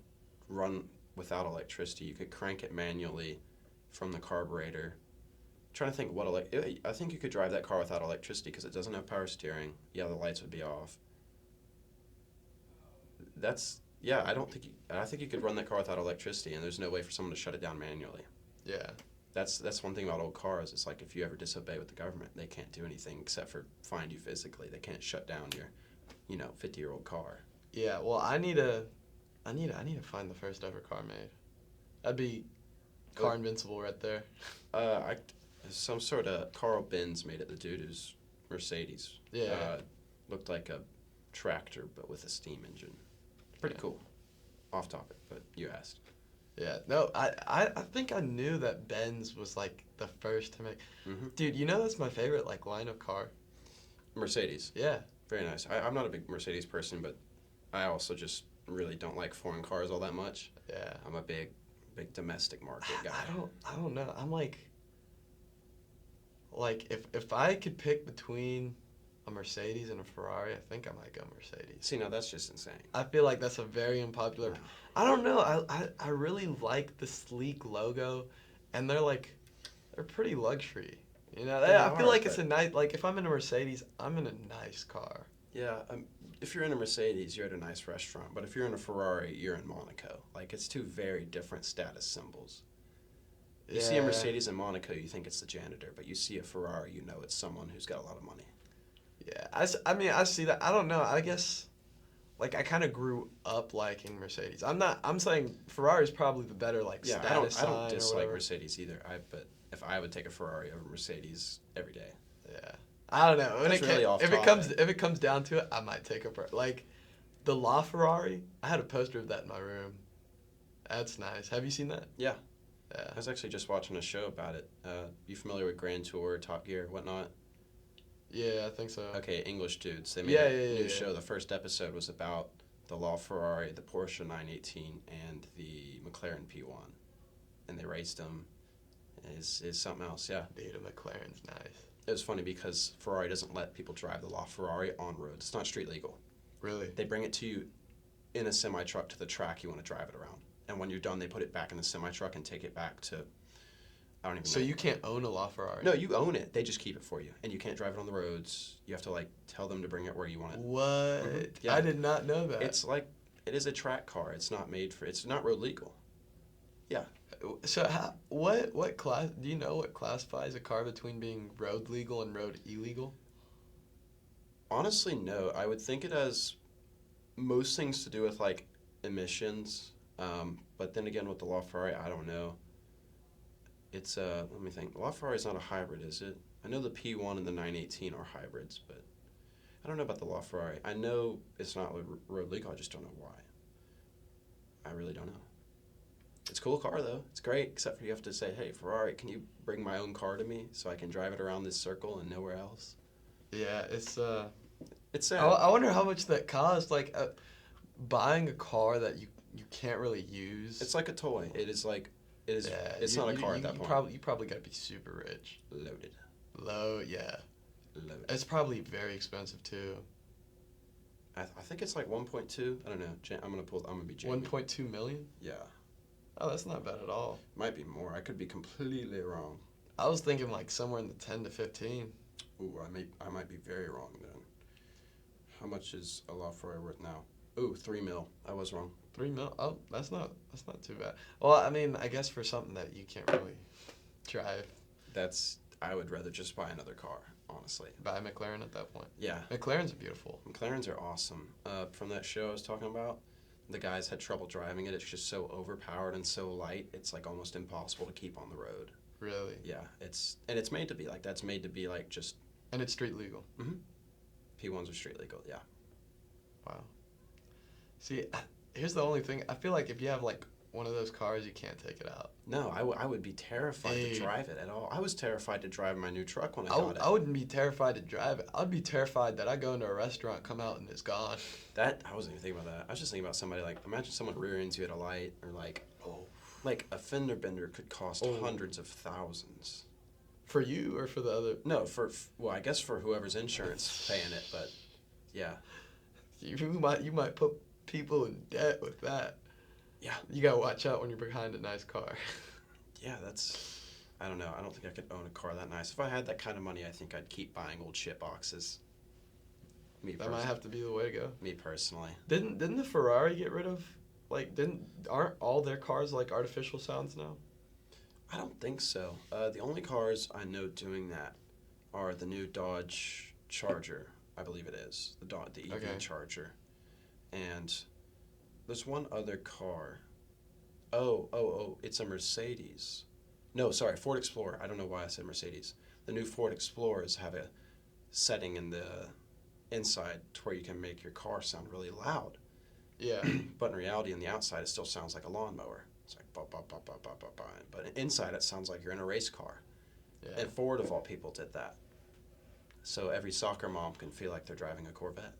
run without electricity. You could crank it manually from the carburetor. Trying to think I think you could drive that car without electricity because it doesn't have power steering. Yeah, the lights would be off. I think you could run that car without electricity, and there's no way for someone to shut it down manually. Yeah. That's one thing about old cars. It's like if you ever disobey with the government, they can't do anything except for find you physically. They can't shut down your, 50-year-old car. Yeah. Well, I need to find the first ever car made. That'd be car invincible right there. Some sort of Carl Benz made it. The dude who's Mercedes. Yeah. Looked like a tractor but with a steam engine. Pretty cool. Off topic, but you asked. Yeah. No, I think I knew that Benz was like the first to make. Mm-hmm. Dude, that's my favorite like line of car. Mercedes. Yeah. Very nice. I'm not a big Mercedes person, but I also just really don't like foreign cars all that much. Yeah. I'm a big domestic market guy. I don't know. I'm like if I could pick between a Mercedes and a Ferrari, I think I might go Mercedes. See, now that's just insane. I feel like that's a very unpopular. I don't know. I really like the sleek logo, and they're pretty luxury. They I feel are, like it's but- a nice, like if I'm in a Mercedes, I'm in a nice car. Yeah, if you're in a Mercedes, you're at a nice restaurant. But if you're in a Ferrari, you're in Monaco. Like, it's two very different status symbols. You see a Mercedes in Monaco, you think it's the janitor. But you see a Ferrari, you know it's someone who's got a lot of money. Yeah, I mean, I see that. I don't know. I guess, like, I kind of grew up liking Mercedes. I'm saying Ferrari's probably the better, like, Yeah, status I sign don't or dislike whatever. Mercedes either. But if I would take a Ferrari over Mercedes every day. Yeah. I don't know. That's really off if topic. it comes down to it, I might take like the LaFerrari. I had a poster of that in my room. That's nice. Have you seen that? Yeah. Yeah. I was actually just watching a show about it. You familiar with Grand Tour, Top Gear, whatnot? Yeah, I think so. Okay, English dudes. They made Yeah, a yeah, new yeah. show. The first episode was about the LaFerrari, the Porsche 918, and the McLaren P1. And they raced them. Is something else, yeah. Dude, a McLaren's nice. It was funny because Ferrari doesn't let people drive the LaFerrari on roads. It's not street legal. Really? They bring it to you in a semi-truck to the track you want to drive it around. And when you're done, they put it back in the semi-truck and take it back to, I don't even know. So you can't own a LaFerrari? No, you own it. They just keep it for you. And you can't drive it on the roads. You have to, like, tell them to bring it where you want it. What? Mhm. Yeah. I did not know that. It's like, it is a track car. It's not road legal. So what class? Do you know what classifies a car between being road legal and road illegal? Honestly, no. I would think it has most things to do with, like, emissions. But then again, with the LaFerrari, I don't know. It's, let me think. LaFerrari's not a hybrid, is it? I know the P1 and the 918 are hybrids, but I don't know about the LaFerrari. I know it's not road legal. I just don't know why. I really don't know. It's a cool car, though. It's great, except for you have to say, hey, Ferrari, can you bring my own car to me so I can drive it around this circle and nowhere else? Yeah, it's It's sad. I wonder how much that costs. Like, buying a car that you can't really use. It's like a toy. It is like, it's Yeah, not a car at that point. You probably gotta be super rich. Loaded. Yeah. Loaded. It's probably very expensive too. I think it's like 1.2. I don't know. I'm gonna be Jamie. 1.2 million? Yeah. Oh, that's not bad at all. Might be more. I could be completely wrong. I was thinking like somewhere in the 10 to 15. Ooh, I might be very wrong then. How much is a LaFerrari worth now? Ooh, 3 mil. I was wrong. 3 mil? Oh, that's not too bad. Well, I mean, I guess for something that you can't really drive. I would rather just buy another car, honestly. Buy a McLaren at that point. Yeah. McLarens are beautiful. McLarens are awesome. From that show I was talking about, the guys had trouble driving it. It's just so overpowered and so light. It's like almost impossible to keep on the road. Really? Yeah. It's made to be like that. It's made to be like just. And it's street legal. Mm-hmm. P1s are street legal. Yeah. Wow. See, here's the only thing. I feel like if you have like one of those cars, you can't take it out. No, I would be terrified to drive it at all. I was terrified to drive my new truck when I got it. I wouldn't be terrified to drive it. I'd be terrified that I go into a restaurant, come out, and it's gone. I wasn't even thinking about that. I was just thinking about somebody like, imagine someone rear ends you at a light, or like a fender bender could cost hundreds of thousands. For you or for the other? No, I guess for whoever's insurance paying it, but yeah. You might put people in debt with that. Yeah. You gotta watch out when you're behind a nice car. Yeah, I don't know. I don't think I could own a car that nice. If I had that kind of money, I think I'd keep buying old shit boxes. That might have to be the way to go. Me personally. Didn't the Ferrari get rid of, like, aren't all their cars like artificial sounds now? I don't think so. The only cars I know doing that are the new Dodge Charger, I believe it is. The EV Charger. And there's one other car. Oh, it's a Mercedes. No, sorry, Ford Explorer. I don't know why I said Mercedes. The new Ford Explorers have a setting in the inside to where you can make your car sound really loud. Yeah. But in reality, on the outside, it still sounds like a lawnmower. It's like ba ba ba ba ba ba ba. But inside, it sounds like you're in a race car. Yeah. And Ford, of all people, did that. So every soccer mom can feel like they're driving a Corvette.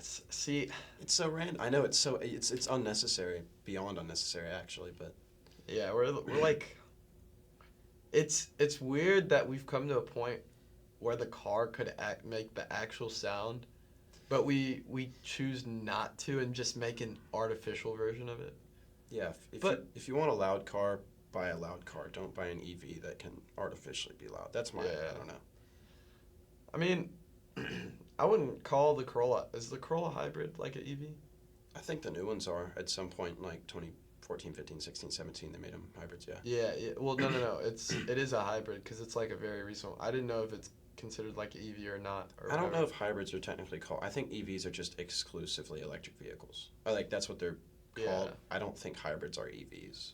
See, it's so random. I know it's unnecessary, beyond unnecessary, actually. But yeah, we're like, it's weird that we've come to a point where the car could make the actual sound, but we choose not to and just make an artificial version of it. Yeah, if you want a loud car, buy a loud car. Don't buy an EV that can artificially be loud. That's my I don't know. I mean, I wouldn't call the Corolla. Is the Corolla hybrid like an EV? I think the new ones are at some point, like 2014, 15, 16, 17, they made them hybrids, yeah. Yeah. Well, no. It is a hybrid because it's like a very recent one. I didn't know if it's considered like an EV or not. Or I don't know whatever. if hybrids are technically called. I think EVs are just exclusively electric vehicles. That's what they're Yeah. called. I don't think hybrids are EVs.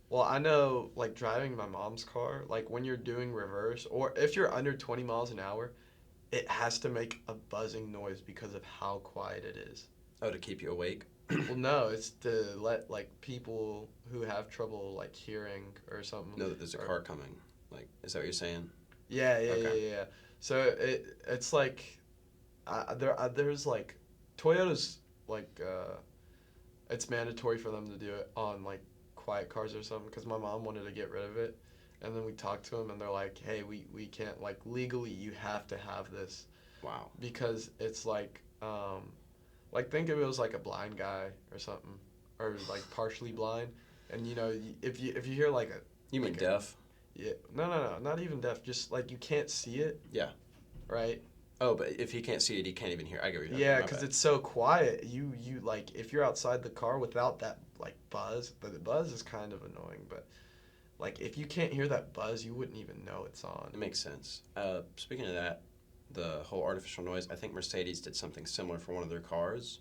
Well, I know, like, driving my mom's car, like, when you're doing reverse, or if you're under 20 miles an hour, it has to make a buzzing noise because of how quiet it is. Oh, to keep you awake? Well, no, it's to let, like, people who have trouble, like, hearing or something. Know that there's a car coming. Like, is that what you're saying? Yeah. Okay. Yeah. So it's like, there's, like, Toyota's, like, it's mandatory for them to do it on, like, quiet cars or something because my mom wanted to get rid of it, and then we talked to them and they're like, hey, we can't, like, legally you have to have this. Wow. Because it's like think if it was like a blind guy or something, or like partially blind, and you know, if you hear like a You mean like deaf? no, not even deaf, just like you can't see it. Yeah. Right. Oh, but if he can't see it, he can't even hear. I get what you're Yeah, talking because about. it's so quiet. You like if you're outside the car without that like buzz, but the buzz is kind of annoying. But like if you can't hear that buzz, you wouldn't even know it's on. It makes sense. Speaking of that, the whole artificial noise, I think Mercedes did something similar for one of their cars.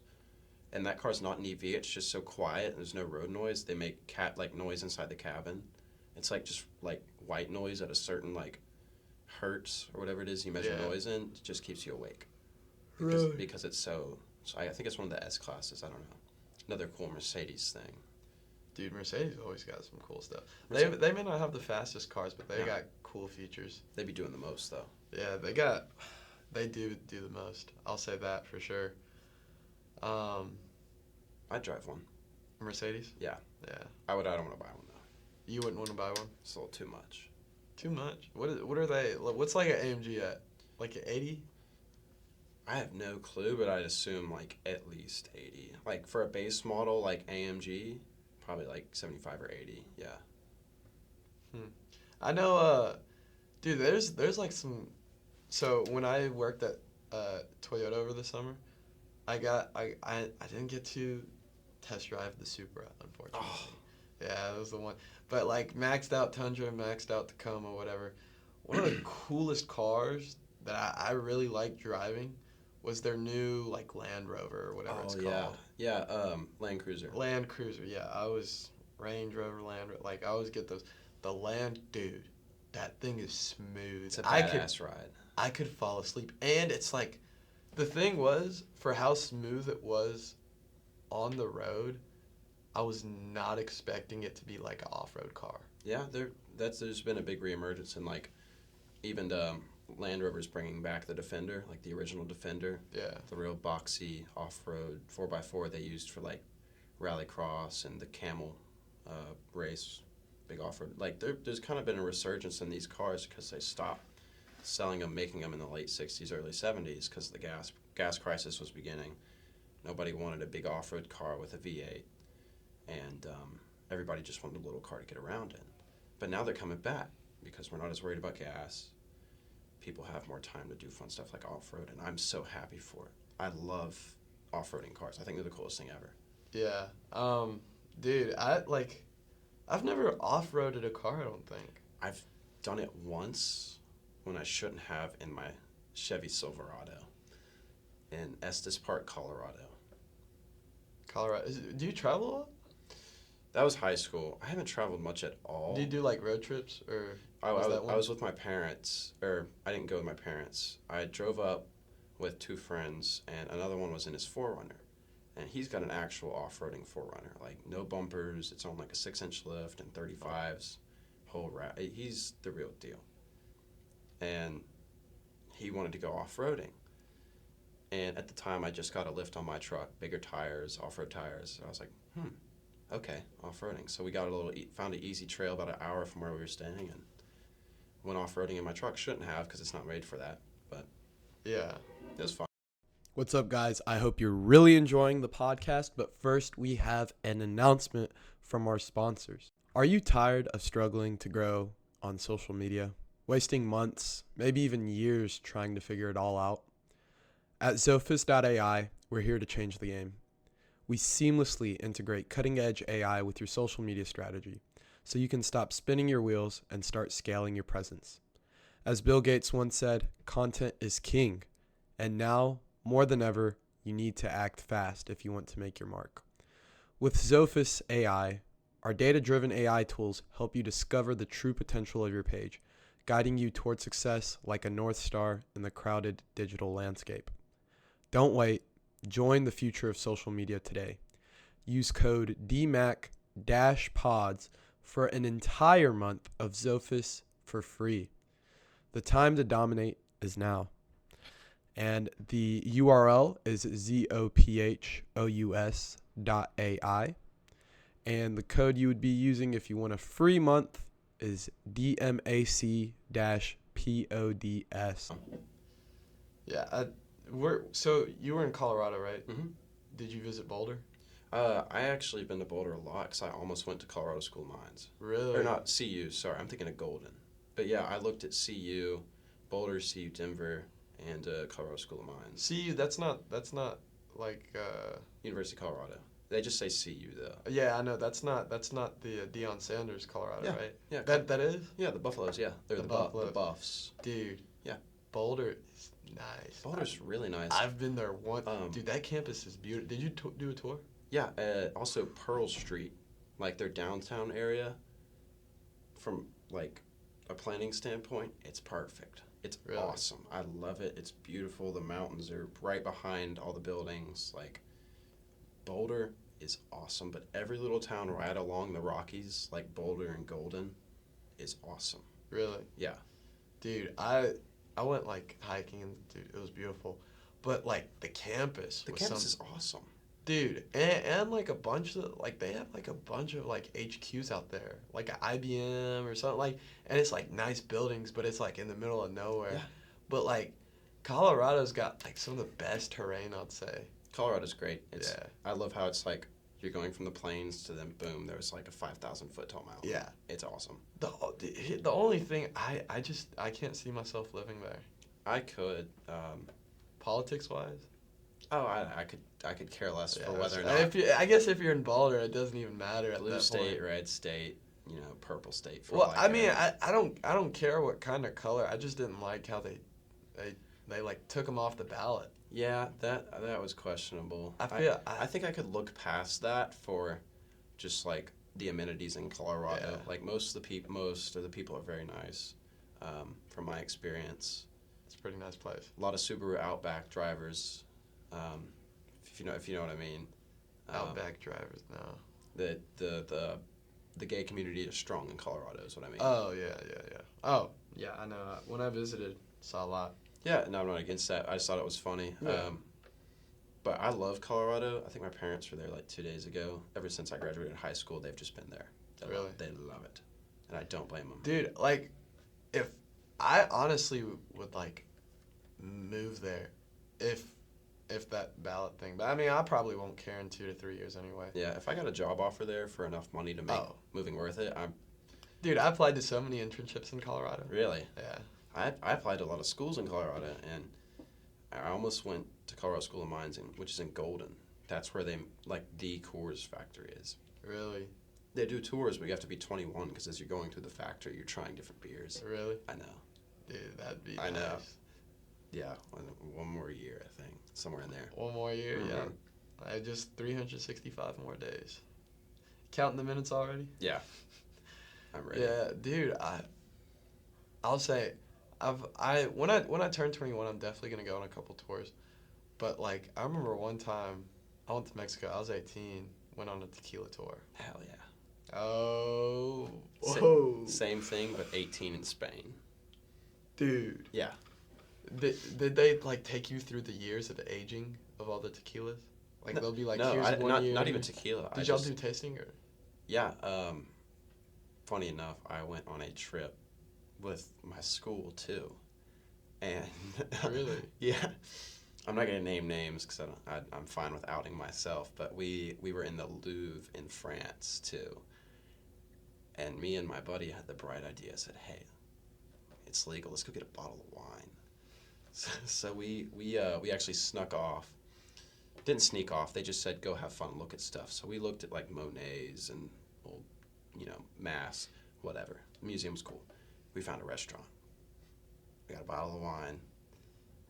And that car's not an EV, it's just so quiet and there's no road noise. They make cat-like noise inside the cabin. It's like just like white noise at a certain like hertz or whatever it is you measure noise in. It just keeps you awake. Because it's so I think it's one of the S classes, I don't know. Another cool Mercedes thing. Dude, Mercedes always got some cool stuff. They may not have the fastest cars, but they got cool features. They be doing the most though. Yeah, they do the most. I'll say that for sure. I'd drive one. Mercedes? Yeah. Yeah. I don't want to buy one though. You wouldn't want to buy one? It's a little too much. Too much? What are they? What's like an AMG at? Like an 80? I have no clue, but I'd assume like at least 80. Like for a base model like AMG, probably like 75 or 80. Yeah. I know dude, there's like some. So when I worked at Toyota over the summer, I didn't get to test drive the Supra, unfortunately. Oh. Yeah, that was the one. But like maxed out Tundra, maxed out Tacoma, whatever. One of the coolest cars that I really liked driving was their new like Land Rover or whatever it's called. Yeah, Land Cruiser. Land Cruiser, yeah. I was Range Rover, Land Rover. Like I always get those. The Land, dude, that thing is smooth. It's a badass ride. I could fall asleep, and it's like, the thing was, for how smooth it was on the road, I was not expecting it to be like an off-road car. Yeah, there's been a big reemergence in like, even Land Rover's bringing back the Defender, like the original Defender. Yeah. The real boxy off-road 4x4 they used for like rallycross and the Camel race, big off-road. Like there's kind of been a resurgence in these cars because they stopped selling them, making them in the late 60s, early 70s because the gas crisis was beginning. Nobody wanted a big off-road car with a V8, and everybody just wanted a little car to get around in. But now they're coming back because we're not as worried about gas. People have more time to do fun stuff like off-road, and I'm so happy for it. I love off-roading cars. I think they're the coolest thing ever. Yeah. Dude, I've never off-roaded a car, I don't think. I've done it once when I shouldn't have in my Chevy Silverado in Estes Park, Colorado. Colorado. Do you travel a lot? That was high school. I haven't traveled much at all. Do you do like road trips or? I was with my parents, or I didn't go with my parents. I drove up with two friends, and another one was in his 4Runner. And he's got an actual off-roading 4Runner, like no bumpers. It's on like a 6-inch lift and 35s. He's the real deal. And he wanted to go off-roading. And at the time, I just got a lift on my truck, bigger tires, off-road tires. So I was like, okay, off-roading. So we got found an easy trail about an hour from where we were staying, and went off-roading in my truck. Shouldn't have, because it's not made for that, but yeah, it was fun. What's up, guys? I hope you're really enjoying the podcast, but first we have an announcement from our sponsors. Are you tired of struggling to grow on social media? Wasting months, maybe even years trying to figure it all out? At Zophis.ai, we're here to change the game. We seamlessly integrate cutting-edge AI with your social media strategy, so you can stop spinning your wheels and start scaling your presence. As Bill Gates once said, content is king, and now, more than ever, you need to act fast if you want to make your mark. With Zophis AI, our data-driven AI tools help you discover the true potential of your page, guiding you toward success like a North Star in the crowded digital landscape. Don't wait. Join the future of social media today. Use code Dmac-Pods for an entire month of Zophis for free. The time to dominate is now. And the URL is zophous.ai. And the code you would be using if you want a free month is DMAC-PODS. Yeah, so you were in Colorado, right? Mm-hmm. Did you visit Boulder? I actually been to Boulder a lot because I almost went to Colorado School of Mines. Really? Or not CU, sorry, I'm thinking of Golden. But yeah, I looked at CU, Boulder, CU, Denver, and Colorado School of Mines. CU, that's not like University of Colorado. They just say CU though. Yeah, I know that's not the Deion Sanders Colorado, Yeah, right? yeah. That is? Yeah, the Buffaloes, yeah. They're the Buffs. Dude. Yeah. Boulder is nice. Boulder's really nice. I've been there once. Dude, that campus is beautiful. Did you do a tour? Yeah, also Pearl Street, like their downtown area, from like a planning standpoint, it's perfect. It's Really? awesome. I love it. It's beautiful. The mountains are right behind all the buildings. Like, Boulder is awesome, but every little town right along the Rockies, like Boulder and Golden, is awesome. Really? Yeah. Dude, I went like hiking and dude, it was beautiful. But like the campus Is awesome. Dude, and like a bunch of like they have like a bunch of like HQs out there, like an IBM or something like, and it's like nice buildings, but it's like in the middle of nowhere. Yeah. But like Colorado's got like some of the best terrain, I'd say. Colorado's great. Yeah. I love how it's like you're going from the plains to then boom, there's like a 5,000-foot tall mountain. Yeah. It's awesome. The only thing I can't see myself living there. I could. Politics wise. Oh, I could care less for Yeah, whether or so not. I guess if you're in Boulder, it doesn't even matter at Blue that state, point. red state, purple state. For Well, like I mean, I don't care what kind of color. I just didn't like how they like took them off the ballot. Yeah, that was questionable. I think I could look past that for just like the amenities in Colorado. Yeah. Like most of the people are very nice, from my experience. It's a pretty nice place. A lot of Subaru Outback drivers, if you know what I mean. Outback drivers, no. The gay community is strong in Colorado, is what I mean. Oh yeah. Oh yeah, I know. When I visited, saw a lot. Yeah, no, I'm not against that. I just thought it was funny. Yeah. But I love Colorado. I think my parents were there like 2 days ago. Ever since I graduated high school, they've just been there. Really? They love it, and I don't blame them. Dude, like, if I honestly would like move there, if that ballot thing. But I mean, I probably won't care in 2 to 3 years anyway. Yeah, if I got a job offer there for enough money to make moving worth it, Dude, I applied to so many internships in Colorado. Really. Yeah. I applied to a lot of schools in Colorado, and I almost went to Colorado School of Mines, which is in Golden. That's where the Coors factory is. Really? They do tours, but you have to be 21 because as you're going through the factory, you're trying different beers. Really? I know. Dude, that'd be I nice. know. Yeah, one more year, I think, somewhere in there. One more year, Mm-hmm. yeah. I just 365 more days. Counting the minutes already? Yeah. I'm ready. Yeah, dude, I'll say when I turn 21, I'm definitely gonna go on a couple tours. But like I remember one time I went to Mexico. I was 18, went on a tequila tour. Hell yeah. Oh, Sa- whoa, Same thing, but 18 in Spain. dude. Yeah. Did they like take you through the years of the aging of all the tequilas? Like they'll be like, no, here's one year. not even tequila. Did y'all do tasting or? Yeah. Funny enough, I went on a trip with my school too, and Really? Yeah. I'm not gonna name names because I'm fine with outing myself. But we were in the Louvre in France too, and me and my buddy had the bright idea. Said, "Hey, it's legal. Let's go get a bottle of wine." So we actually snuck off. Didn't sneak off. They just said go have fun, look at stuff. So we looked at like Monet's and old, Mass, whatever. The museum was cool. We found a restaurant. We got a bottle of wine,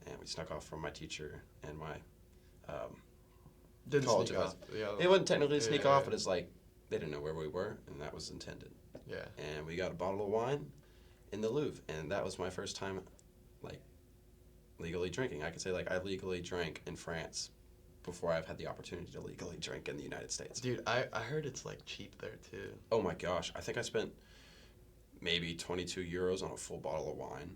and we snuck off from my teacher and my Didn't college sneak advisor. off. Yeah. It wasn't technically a sneak off, Yeah. but it's like they didn't know where we were, and that was intended. Yeah. And we got a bottle of wine in the Louvre, and that was my first time, like, legally drinking. I could say, like, I legally drank in France before I've had the opportunity to legally drink in the United States. Dude, I heard it's like cheap there too. Oh my gosh, I think I spent maybe 22 euros on a full bottle of wine.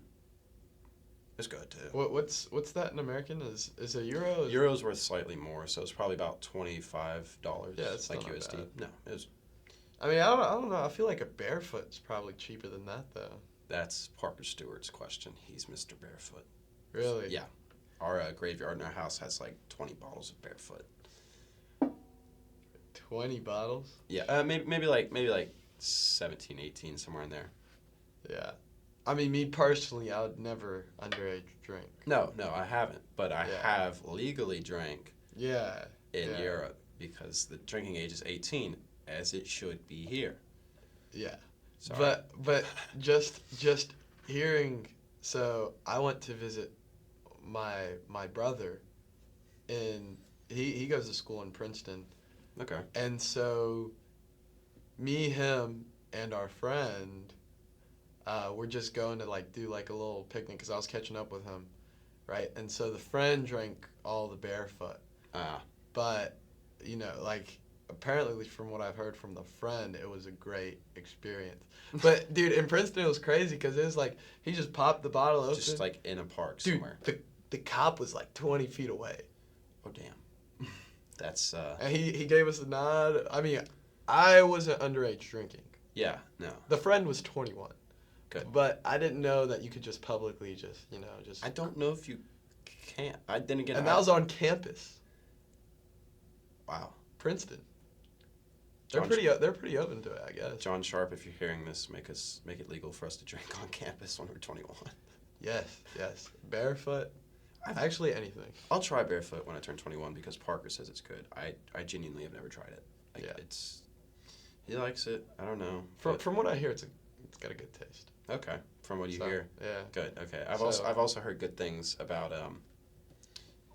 It's good too. What's that in American? Is a euro? Euro's worth slightly more, so it's probably about $25. Yeah, it's like still not USD. bad. No, it was. I mean, I don't know. I feel like a barefoot's probably cheaper than that though. That's Parker Stewart's question. He's Mr. Barefoot. Really? Yeah. Our graveyard in our house has like 20 bottles of Barefoot. 20 bottles? Yeah, maybe like 17, 18, somewhere in there. Yeah. I mean, me personally, I would never underage drink. No, I haven't, but I Yeah. have legally drank Yeah. in Yeah. Europe because the drinking age is 18, as it should be here. Yeah. Sorry. But just hearing, so I went to visit my brother, and he goes to school in Princeton, Okay. and so me, him, and our friend, we're just going to like do like a little picnic because I was catching up with him, right? And so the friend drank all the Barefoot, but like apparently from what I've heard from the friend, it was a great experience. But dude, in Princeton it was crazy because it was like he just popped the bottle open. Just like in a park Dude, somewhere. the cop was like 20 feet away. Oh, damn. That's, And he gave us a nod. I mean, I wasn't underage drinking. yeah, no. The friend was 21. Good. But I didn't know that you could just publicly just. I don't know if you can. Then again, And that was on campus, wow. Princeton. They're John pretty open to it, I guess. John Sharp, if you're hearing this, make it legal for us to drink on campus when we're 21. Yes. Barefoot. Actually, anything. I'll try Barefoot when I turn 21 because Parker says it's good. I genuinely have never tried it. Yeah. He likes it. I don't know. From what I hear, it's got a good taste. Okay. From what you So, hear. Yeah. Good. Okay. So- I've also heard good things about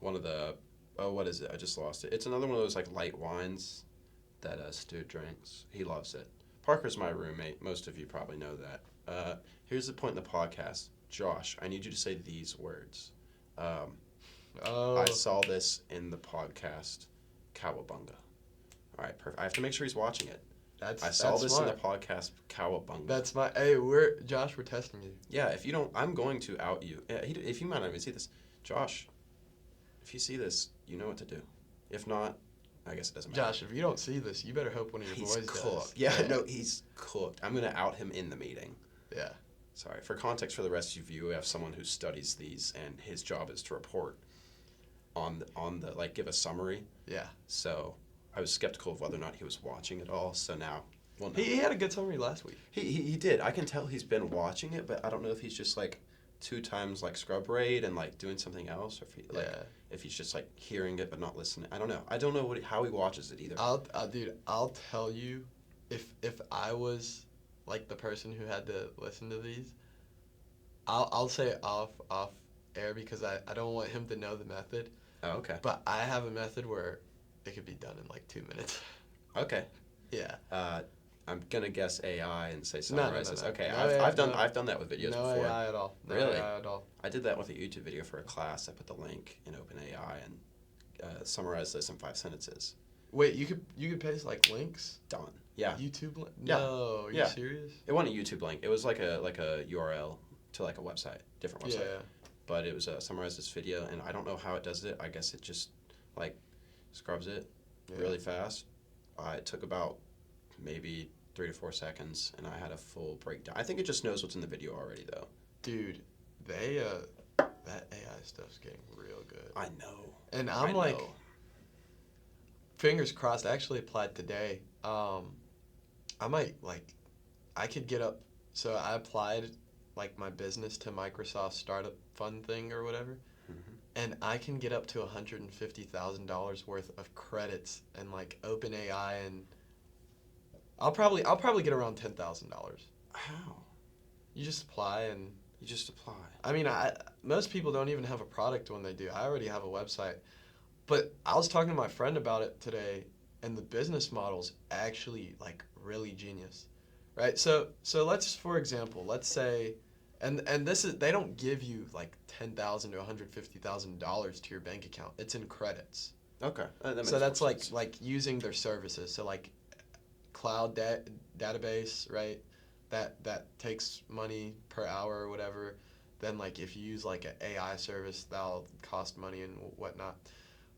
one of the what is it? I just lost it. It's another one of those like light wines that Stu drinks. He loves it. Parker's my roommate. Most of you probably know that. Here's the point in the podcast. Josh, I need you to say these words. I saw this in the podcast, Cowabunga. All right, perfect. I have to make sure he's watching it. I saw this smart. in the podcast, Cowabunga. That's my. Hey, Josh, we're testing you. Yeah, if you don't, I'm going to out you. If you might not even see this, Josh, if you see this, you know what to do. If not, I guess it doesn't matter. Josh, if you don't see this, you better hope one of your He's boys cooked. does. Yeah, no, he's cooked. I'm going to out him in the meeting. Yeah. Sorry. For context for the rest of you, we have someone who studies these, and his job is to report on the like, give a summary. Yeah. So I was skeptical of whether or not he was watching it all, so now, well, no. He had a good summary last week. He did. I can tell he's been watching it, but I don't know if he's just, like, 2 times, like, scrub raid and, like, doing something else, or if he's just, like, hearing it but not listening. I don't know. I don't know how he watches it either. I'll tell you, if I was like the person who had to listen to these, I'll say it off air because I don't want him to know the method. Oh, okay. But I have a method where it could be done in like 2 minutes. Okay. Yeah. I'm gonna guess AI and say summarizes. No. Okay, No, I've done that with videos no before. AI at all. No Really? AI at all. I did that with a YouTube video for a class. I put the link in OpenAI and summarized this in 5 sentences. Wait, you could paste like links? Done. Yeah. YouTube link? Yeah. No, are you Yeah. serious? It wasn't a YouTube link. It was like a URL to like a website, different website. Yeah. But it was summarized this video, and I don't know how it does it. I guess it just like scrubs it really fast. It took about maybe 3 to 4 seconds, and I had a full breakdown. I think it just knows what's in the video already, though. Dude, that AI stuff's getting real good. I know. And I'm like, fingers crossed. I actually applied today. I might I could get up. So I applied like my business to Microsoft startup fund thing or whatever, Mm-hmm. and I can get up to $150,000 worth of credits and like OpenAI, and I'll probably get around $10,000. How? You just apply, and You just apply. I mean, most people don't even have a product when they do. I already have a website, but I was talking to my friend about it today, and the business model's actually like really genius, right? So for example, let's say, and this is, they don't give you like $10,000 to $150,000 to your bank account. It's in credits. Okay. That makes So that's more like sense. using their services. So like cloud database, right? That takes money per hour or whatever. Then like if you use like an AI service, that'll cost money and whatnot.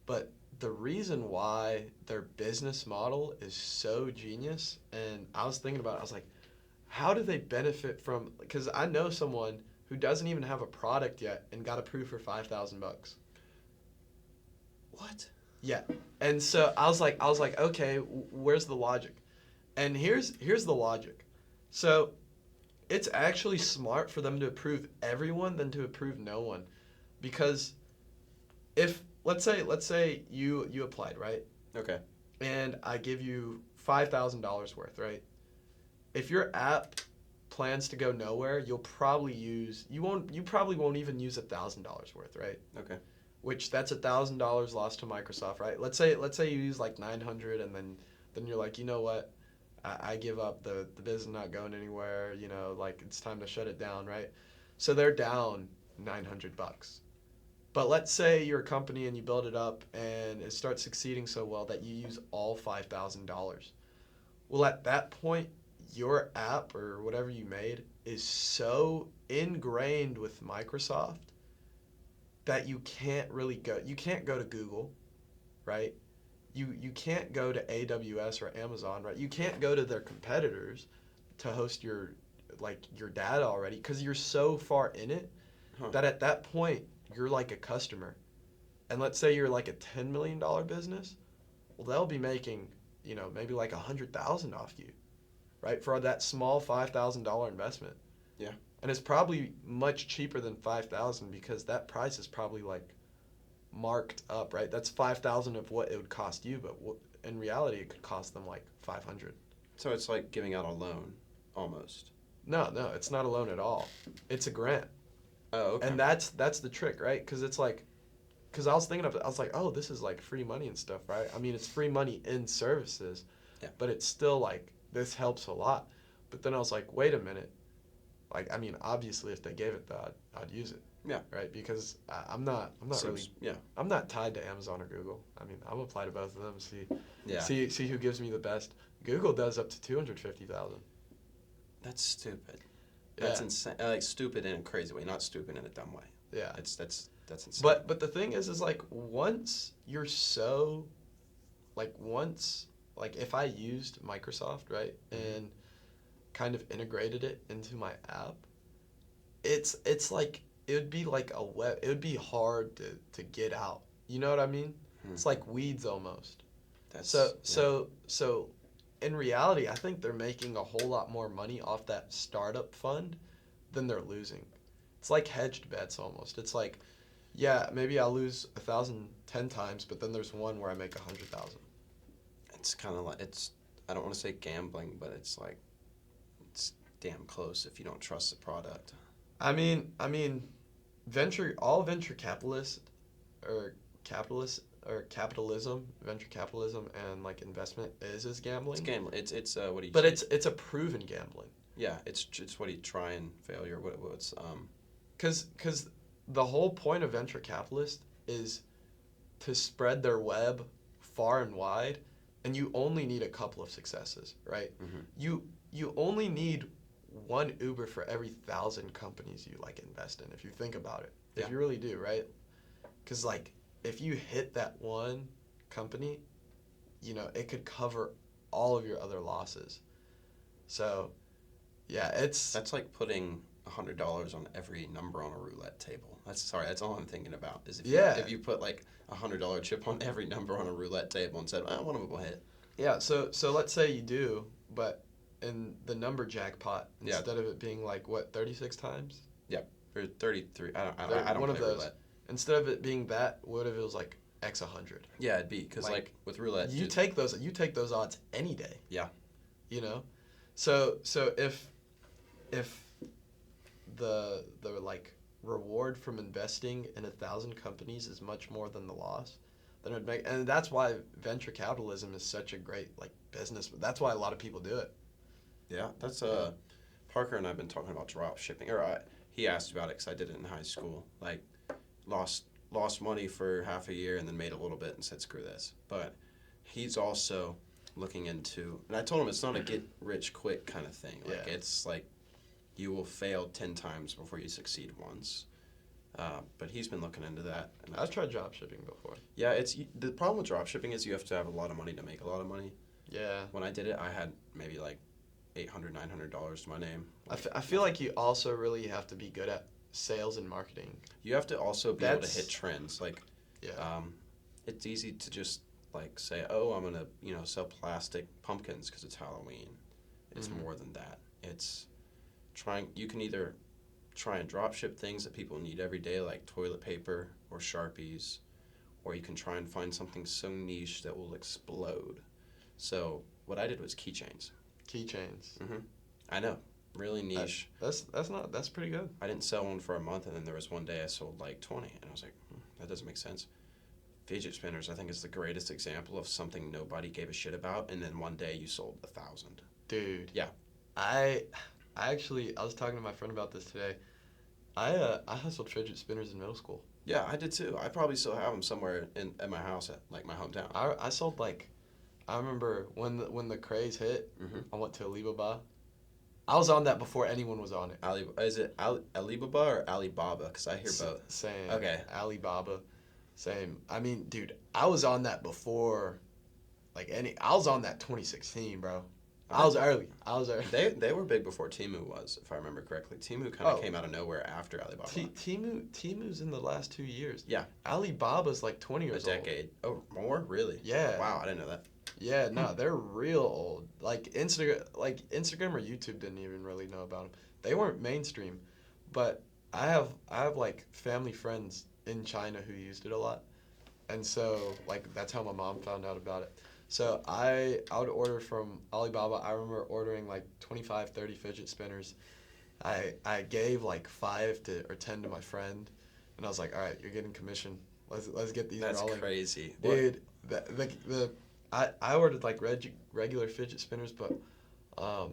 But the reason why their business model is so genius, and I was thinking about it, I was like, how do they benefit from? Because I know someone who doesn't even have a product yet and got approved for $5,000. What? Yeah, and so I was like, okay, where's the logic? And here's the logic. So it's actually smart for them to approve everyone than to approve no one, because if let's say you applied, right, Okay. and I give you $5,000 worth, right? If your app plans to go nowhere, you probably won't even use $1,000 worth, right? Okay. Which that's $1,000 lost to Microsoft, right? Let's say you use like 900, and then you're like, you know what? I give up, the business not going anywhere, like it's time to shut it down, right? So they're down $900. But let's say you're a company and you build it up and it starts succeeding so well that you use all $5,000. Well, at that point, your app or whatever you made is so ingrained with Microsoft that you can't go to Google, right? You can't go to AWS or Amazon, right? You can't go to their competitors to host your data already, because you're so far in it that at that point you're like a customer. And let's say you're like a $10 million business, well, they'll be making maybe like 100,000 off you, right, for that small $5,000 investment. Yeah. And it's probably much cheaper than 5,000, because that price is probably like marked up, right? That's 5,000 of what it would cost you, but in reality, it could cost them like 500. So it's like giving out a loan, almost. No, it's not a loan at all. It's a grant. Oh, okay. And that's the trick, right? Because it's like, because I was thinking of it, I was like, oh, this is like free money and stuff, right? I mean, it's free money in services, Yeah. but it's still like, this helps a lot. But then I was like, wait a minute. Like, I mean, obviously, if they gave it, I'd use it. Yeah. Right. Because I'm not really. Yeah. I'm not tied to Amazon or Google. I mean, I'll apply to both of them. Yeah. See who gives me the best. Google does up to 250,000. That's stupid. Yeah. That's insane. Like stupid in a crazy way, not stupid in a dumb way. Yeah. That's insane. But the thing is like once you're so, like if I used Microsoft, right, and kind of integrated it into my app, it's like, it would be like it would be hard to get out. You know what I mean? It's like weeds almost. So in reality, I think they're making a whole lot more money off that startup fund than they're losing. It's like hedged bets almost. It's like, yeah, maybe I'll lose 1,000 10 times, but then there's one where I make 100,000. It's kind of like, I don't want to say gambling, but it's like, it's damn close if you don't trust the product. I mean, all venture capitalism, venture capitalism, and like investment is gambling. It's gambling. It's what do you? But it's a proven gambling. Yeah, it's what do you try and failure? What's Because the whole point of venture capitalists is to spread their web far and wide, and you only need a couple of successes, right? Mm-hmm. You only need one Uber for every 1,000 companies you like invest in, if you think about it. If you really do, right? Because like if you hit that one company, it could cover all of your other losses. So yeah, that's like putting $100 on every number on a roulette table. That's all I'm thinking about is if you put like $100 chip on every number on a roulette table and said, one of them will hit. Yeah, so let's say you do, but in the number jackpot Yeah. instead of it being like what 36 times. Or 33. I don't One play of those. roulette. Instead of it being that, what if it was like X 100? Yeah, it'd be because like with roulette, You take those odds any day. Yeah. You know, so if the like reward from investing in 1,000 companies is much more than the loss, then it'd make, and that's why venture capitalism is such a great like business. That's why a lot of people do it. Yeah, that's Parker and I've been talking about drop shipping, he asked about it because I did it in high school. Like, lost money for half a year and then made a little bit and said screw this. But he's also looking into, and I told him it's not a get rich quick kind of thing. Like it's like you will fail 10 times before you succeed once. But he's been looking into that. And I've tried drop shipping before. Yeah, the problem with drop shipping is you have to have a lot of money to make a lot of money. Yeah. When I did it, I had maybe like $800, $900 to my name. I feel like you also really have to be good at sales and marketing. You have to also be able to hit trends. Like, yeah. It's easy to just like say, oh, I'm gonna sell plastic pumpkins because it's Halloween. It's more than that. It's you can either try and drop ship things that people need every day, like toilet paper or Sharpies, or you can try and find something so niche that will explode. So what I did was keychains. Keychains. I know, really niche. That's pretty good. I didn't sell one for a month, and then there was one day I sold like 20, and I was like, that doesn't make sense. Fidget spinners, I think, is the greatest example of something nobody gave a shit about, and then one day you sold 1,000. Dude. Yeah. I was talking to my friend about this today. I hustled fidget spinners in middle school. Yeah, I did too. I probably still have them somewhere at my house at like my hometown. I sold like, I remember when the craze hit, I went to Alibaba. I was on that before anyone was on it. Is it Alibaba or Alibaba? Because I hear both. Same. Okay. Alibaba. Same. I mean, dude, I was on that before, I was on that 2016, bro. I was early. They were big before Temu was, if I remember correctly. Temu kind of came out of nowhere after Alibaba. Timu's in the last 2 years. Yeah. Alibaba's like 20 years old. A decade. Oh, more? Really? Yeah. Wow, I didn't know that. Yeah, no, they're real old. Like Instagram or YouTube didn't even really know about them. They weren't mainstream, but I have like family friends in China who used it a lot, and so like that's how my mom found out about it. So I would order from Alibaba. I remember ordering like 25, 30 fidget spinners. I gave like 5 or 10 to my friend, and I was like, all right, you're getting commission. Let's get these rolling. That's crazy, dude. I ordered like regular fidget spinners, but I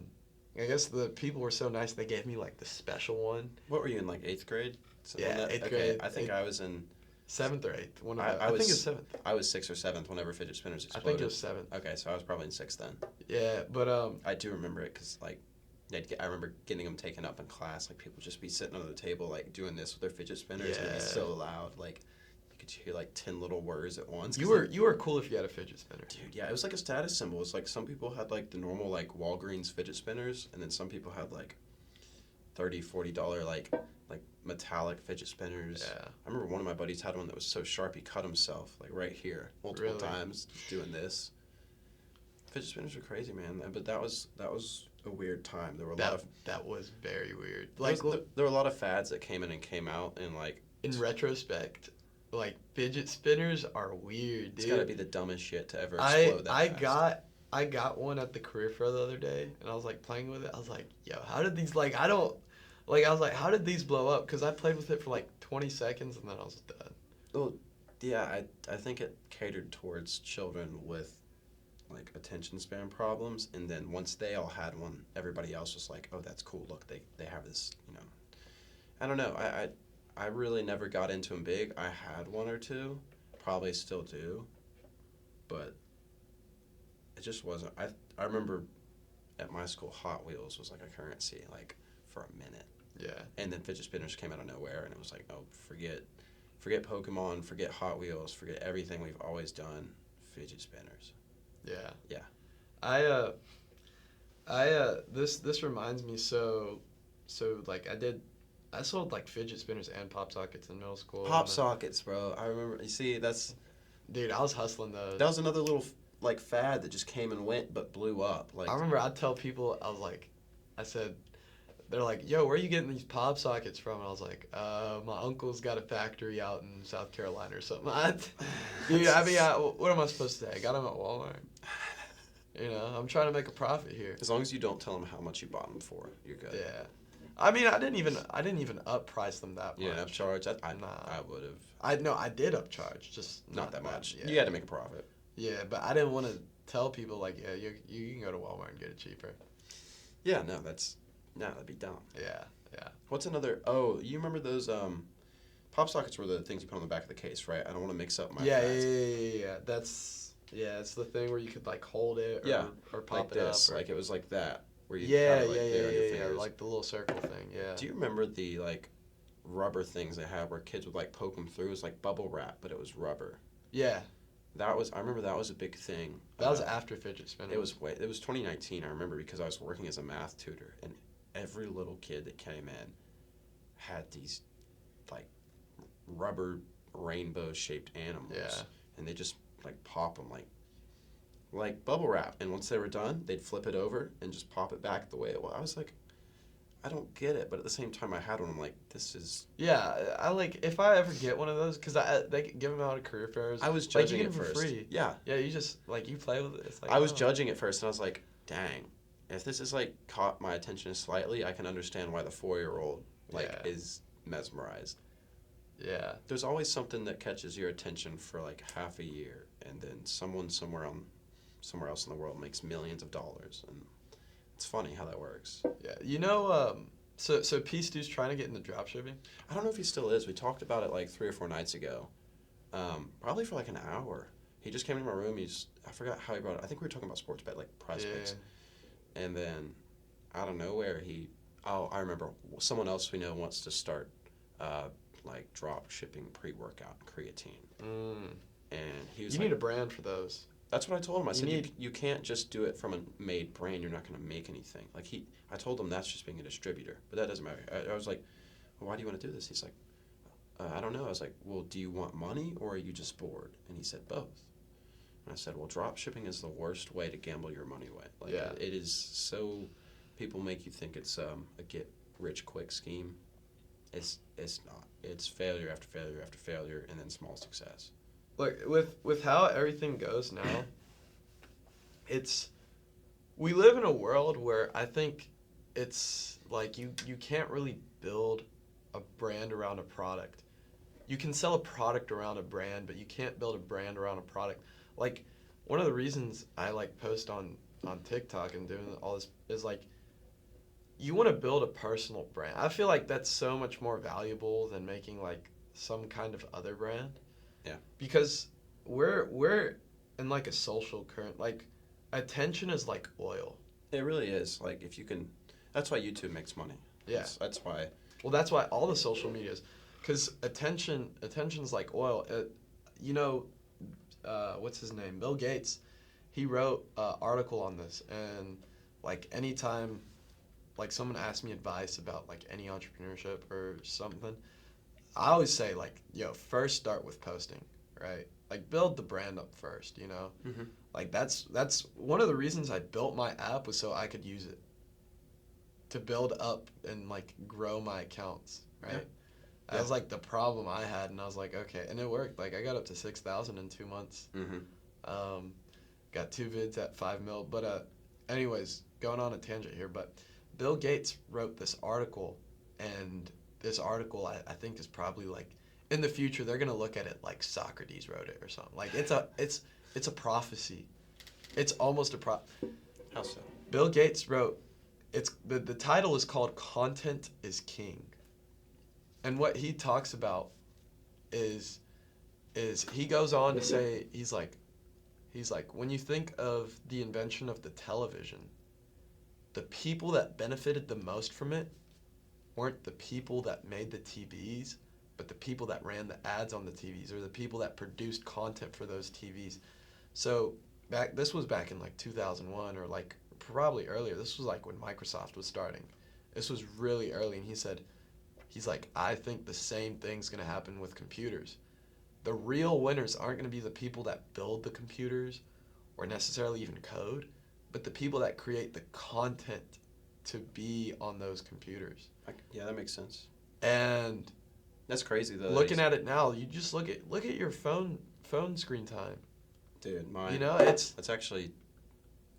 guess the people were so nice they gave me like the special one. What were you in, like 8th grade? Yeah, 8th grade. I think I was in 7th or 8th. I think it was 7th. I was 6th or 7th whenever fidget spinners exploded. I think it was 7th. Okay, so I was probably in 6th then. Yeah, but I do remember it because like I remember getting them taken up in class. Like people just be sitting under the table like doing this with their fidget spinners, and it'd be so loud. Like you could hear like 10 little whirs at once. You were cool if you had a fidget spinner. Dude, yeah, it was like a status symbol. It's like some people had like the normal like Walgreens fidget spinners, and then some people had like $30, $40 like metallic fidget spinners. Yeah. I remember one of my buddies had one that was so sharp he cut himself like right here multiple times just doing this. Fidget spinners were crazy, man. But that was a weird time. There were that was very weird. There were a lot of fads that came in and came out, and like in retrospect, like fidget spinners are weird, dude. It's gotta be the dumbest shit to ever explode that fast. I got one at the career fair the other day, and I was like playing with it. I was like, yo, how did these how did these blow up? Because I played with it for like 20 seconds, and then I was done. Well, yeah, I think it catered towards children with like attention span problems, and then once they all had one, everybody else was like, oh, that's cool, look, they have this, I don't know, I really never got into them big. I had one or two, probably still do, but it just wasn't. I remember at my school Hot Wheels was like a currency like for a minute. Yeah. And then fidget spinners came out of nowhere, and it was like, oh, forget Pokemon, forget Hot Wheels, forget everything we've always done, fidget spinners. Yeah. Yeah. This reminds me so like I sold like fidget spinners and pop sockets in middle school. Pop sockets, bro. I remember. You see, Dude, I was hustling those. That was another little like fad that just came and went but blew up. Like I remember I'd tell people, I said, they're like, yo, where are you getting these pop sockets from? And I was like, my uncle's got a factory out in South Carolina or something. Dude, what am I supposed to say? I got them at Walmart. You know, I'm trying to make a profit here. as long as you don't tell them how much you bought them for, you're good. Yeah. I mean, I didn't even upprice them that much. Yeah, upcharge. I Nah. would have. I did upcharge, just Not that much. Yeah. You had to make a profit. Yeah, but I didn't want to tell people like, yeah, you can go to Walmart and get it cheaper. Yeah, no, that'd be dumb. Yeah. What's another? Oh, you remember those pop sockets were the things you put on the back of the case, right? I don't want to mix up my. Yeah. It's the thing where you could like hold it or pop like it this. up. Or, Like it was like that. Where you yeah, kinda, like, there on your fingers. like the little circle thing. Yeah. Do you remember the like rubber things they had where kids would like poke them through? It was like bubble wrap, but it was rubber. Yeah. I remember that was a big thing. That was after fidget spinning. It was 2019. I remember because I was working as a math tutor, and every little kid that came in had these like rubber rainbow shaped animals. Yeah. And they just like pop them like bubble wrap. And once they were done, they'd flip it over and just pop it back the way it was. I was like, I don't get it. But at the same time, I had one. I'm like, this is. Yeah, I like if I ever get one of those because they give them out at career fairs. I was like, judging you it get them first. for free. Yeah. Yeah, you just like you play with it. It's like, I was judging it first, and I was like, dang, if this is like caught my attention slightly, I can understand why the 4-year-old is mesmerized. Yeah. There's always something that catches your attention for like half a year, and then someone somewhere else in the world makes millions of dollars, and it's funny how that works. Yeah. You know, so P Stew's trying to get into dropshipping. I don't know if he still is. We talked about it like 3 or 4 nights ago, probably for like an hour. He just came into my room. I forgot how he brought it. I think we were talking about sports bet, like prize picks. And then out of nowhere, I remember someone else we know wants to start like drop shipping pre-workout creatine. And he was You need a brand for those. That's what I told him. I said, you can't just do it from a made brand. You're not going to make anything. Like I told him that's just being a distributor, but that doesn't matter. I was like, well, why do you want to do this? He's like, I don't know. I was like, well, do you want money or are you just bored? And he said both. And I said, well, drop shipping is the worst way to gamble your money away. Like, it is so, people make you think it's a get-rich-quick scheme. It's not. It's failure after failure after failure and then small success. Look, with how everything goes now, we live in a world where I think it's like you can't really build a brand around a product. You can sell a product around a brand, but you can't build a brand around a product. Like, one of the reasons I like post on TikTok and doing all this is like, you want to build a personal brand. I feel like that's so much more valuable than making like some kind of other brand. Yeah. Because we're in like a social current, like attention is like oil. It really is. Like if you can, that's why YouTube makes money. Yeah. That's why. Well, that's why all the social medias, because attention's like oil. What's his name? Bill Gates. He wrote an article on this, and like anytime, like someone asks me advice about like any entrepreneurship or something, I always say like, yo, first start with posting, right? Like build the brand up first, you know? Mm-hmm. Like that's one of the reasons I built my app was so I could use it to build up and like grow my accounts, right? Yeah. That was like the problem I had, and I was like, okay, and it worked. Like I got up to 6,000 in 2 months. Mm-hmm. Got 2 vids at 5 mil. But anyways, going on a tangent here, but Bill Gates wrote this article, and this article I think is probably like in the future they're gonna look at it like Socrates wrote it or something. Like it's a prophecy. It's almost a How so? Bill Gates wrote the title is called Content is King. And what he talks about is he goes on to say he's like when you think of the invention of the television, the people that benefited the most from it weren't the people that made the TVs, but the people that ran the ads on the TVs or the people that produced content for those TVs. So this was back in like 2001 or like probably earlier. This was like when Microsoft was starting. This was really early, and he's like, I think the same thing's going to happen with computers. The real winners aren't going to be the people that build the computers or necessarily even code, but the people that create the content to be on those computers. Yeah, that makes sense. And That's crazy though. looking at it now, you just look at your phone screen time. Dude, mine. You know, it's That's actually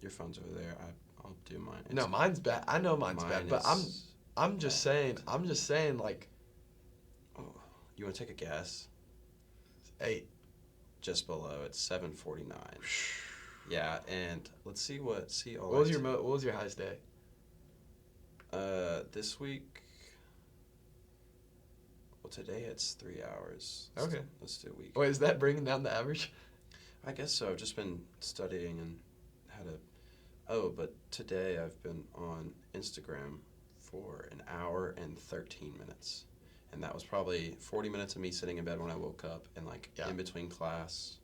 your phone's over there. I'll do mine. no, mine's bad. I know mine's bad, but I'm just saying like Oh, you want to take a guess? 8. Just below. It's 7:49. Yeah, and let's see what What was your highest day? This week. Well, today it's 3 hours. Okay. Let's do a week. Wait, is that bringing down the average? I guess so. I've just been studying and had a. Oh, but today I've been on Instagram for an hour and 13 minutes. And that was probably 40 minutes of me sitting in bed when I woke up and like in between class.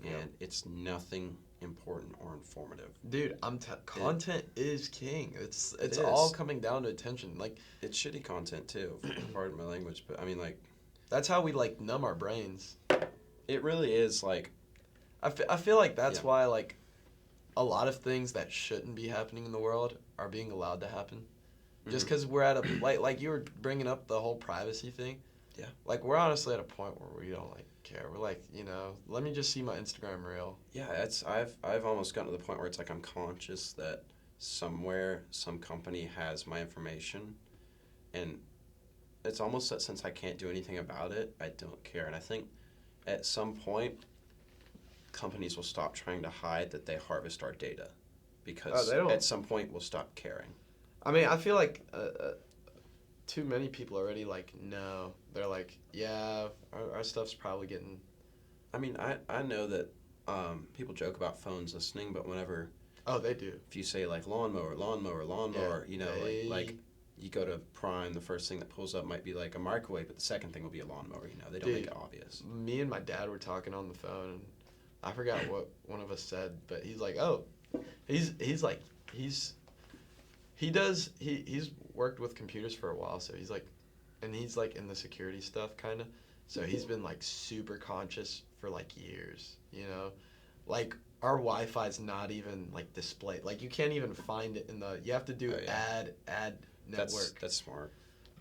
Yeah. And it's nothing important or informative. Dude, content is king. It's is. all coming down to attention. Like, It's shitty content too, pardon my language, but I mean like that's how we like numb our brains. it really is like I feel like that's why like a lot of things that shouldn't be happening in the world are being allowed to happen. Just because we're at a like you were bringing up the whole privacy thing. Yeah. Like we're honestly at a point where we don't like care. We're like, let me just see my Instagram reel. Yeah, I've almost gotten to the point where it's like I'm conscious that somewhere some company has my information, and it's almost that since I can't do anything about it, I don't care. And I think at some point companies will stop trying to hide that they harvest our data, because at some point we'll stop caring. I mean, I feel like too many people already like know. They're like, yeah, our stuff's probably getting. I mean, I know that people joke about phones listening, but whenever they do. If you say like lawnmower, like you go to Prime, the first thing that pulls up might be like a microwave, but the second thing will be a lawnmower. They don't make it obvious. Me and my dad were talking on the phone, and I forgot what one of us said, but he's like, he's worked with computers for a while, so he's like in the security stuff kind of, so he's been like super conscious for like years, like our Wi-Fi's not even like displayed, like you can't even find it you have to do add network. That's smart.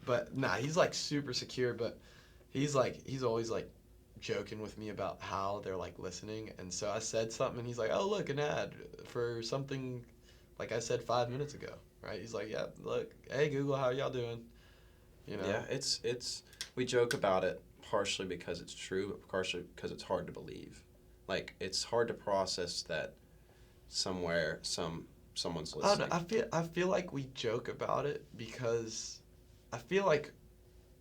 But nah, he's like super secure, but he's always like joking with me about how they're like listening, and so I said something and he's like, oh look, an ad for something like I said 5 minutes ago. Right? He's like, yeah, look, hey Google, how y'all doing? Yeah, it's we joke about it partially because it's true, but partially because it's hard to believe. Like it's hard to process that somewhere someone's listening. I feel like we joke about it because I feel like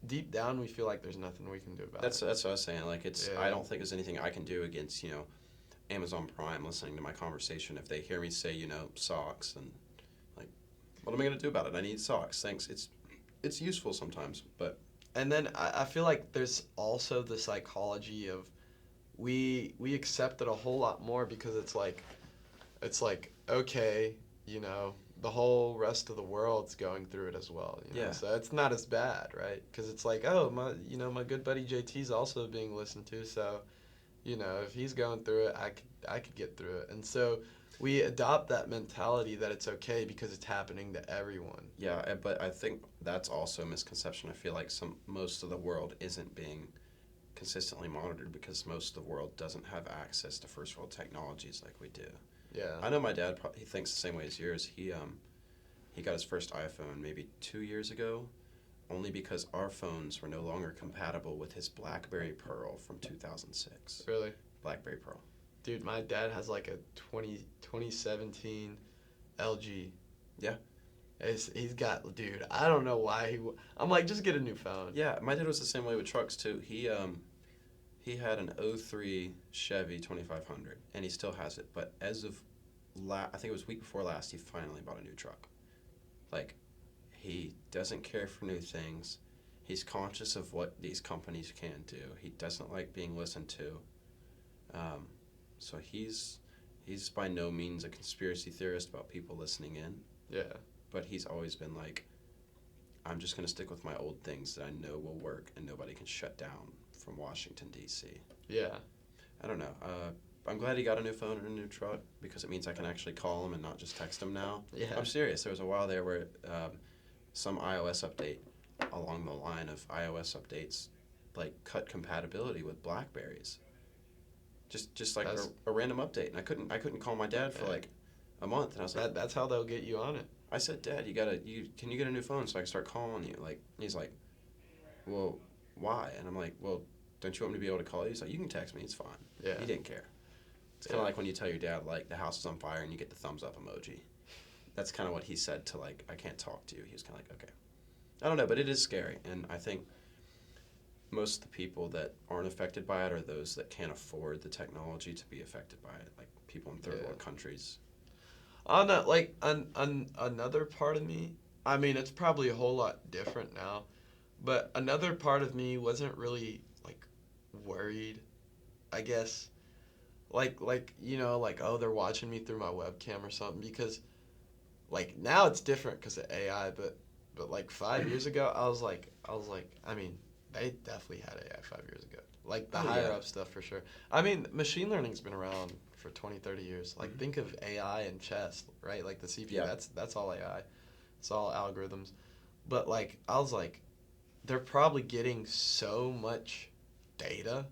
deep down we feel like there's nothing we can do about it. That's what I was saying. Like I don't think there's anything I can do against Amazon Prime listening to my conversation if they hear me say socks and. What am I going to do about it? I need socks. Thanks. It's useful sometimes, but... And then I feel like there's also the psychology of we accept it a whole lot more because it's like okay, the whole rest of the world's going through it as well. So it's not as bad, right? Because it's like, oh, my good buddy JT's also being listened to, so if he's going through it, I could get through it, and so. We adopt that mentality that it's okay because it's happening to everyone. Yeah, but I think that's also a misconception. I feel like most of the world isn't being consistently monitored because most of the world doesn't have access to first world technologies like we do. Yeah. I know my dad, he thinks the same way as yours. He got his first iPhone maybe 2 years ago, only because our phones were no longer compatible with his BlackBerry Pearl from 2006. Really? BlackBerry Pearl. Dude, my dad has like a 2017 LG. Yeah. He's got, dude, I don't know why I'm like, just get a new phone. Yeah, my dad was the same way with trucks too. He had an 03 Chevy 2500, and he still has it. But as of, I think it was week before last, he finally bought a new truck. Like, he doesn't care for new things. He's conscious of what these companies can do. He doesn't like being listened to. So he's by no means a conspiracy theorist about people listening in. Yeah. But he's always been like, I'm just going to stick with my old things that I know will work and nobody can shut down from Washington, D.C. Yeah. I don't know. I'm glad he got a new phone and a new truck because it means I can actually call him and not just text him now. Yeah. I'm serious. There was a while there where some iOS update along the line of iOS updates like cut compatibility with Blackberries. Just like a random update, and I couldn't call my dad for like a month, and I was like, That's how they'll get you on it. I said, Dad, can you get a new phone so I can start calling you? Like, he's like, well, why? And I'm like, well, don't you want me to be able to call you? He's like, you can text me, it's fine. Yeah. He didn't care. It's kind of like when you tell your dad, like, the house is on fire and you get the thumbs up emoji. That's kind of what he said to, like, I can't talk to you. He was kind of like, okay. I don't know, but it is scary. And I think most of the people that aren't affected by it are those that can't afford the technology to be affected by it, like people in third world countries. On a, like, another part of me, I mean, it's probably a whole lot different now, but another part of me wasn't really, like, worried, I guess. Like, you know, like, oh, they're watching me through my webcam or something, because, like, now it's different because of AI, but like 5 years ago, I was like, I mean, they definitely had AI 5 years ago. Like, the higher up stuff for sure. I mean, machine learning's been around for 20, 30 years. Like, think of AI and chess, right? Like, the CPU, that's all AI. It's all algorithms. But, like, I was like, they're probably getting so much data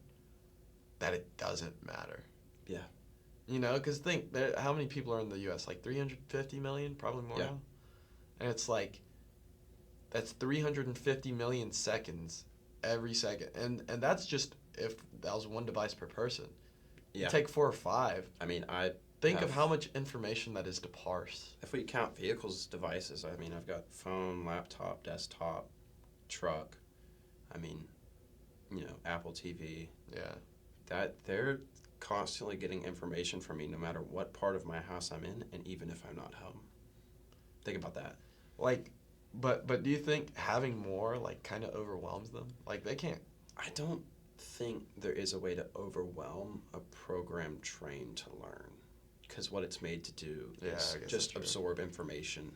that it doesn't matter. Yeah. You know, because think, how many people are in the U.S.? Like 350 million? Probably more now. And it's like, that's 350 million seconds every second. And that's just if that was one device per person. Yeah. You take 4 or 5. I mean, Think of how much information that is to parse. If we count vehicles, devices, I mean, I've got phone, laptop, desktop, truck. I mean, you know, Apple TV. Yeah. That they're constantly getting information from me no matter what part of my house I'm in, and even if I'm not home. Think about that. Like, but do you think having more, like, kind of overwhelms them? Like, they can't. I don't think there is a way to overwhelm a program trained to learn, because what it's made to do is just absorb information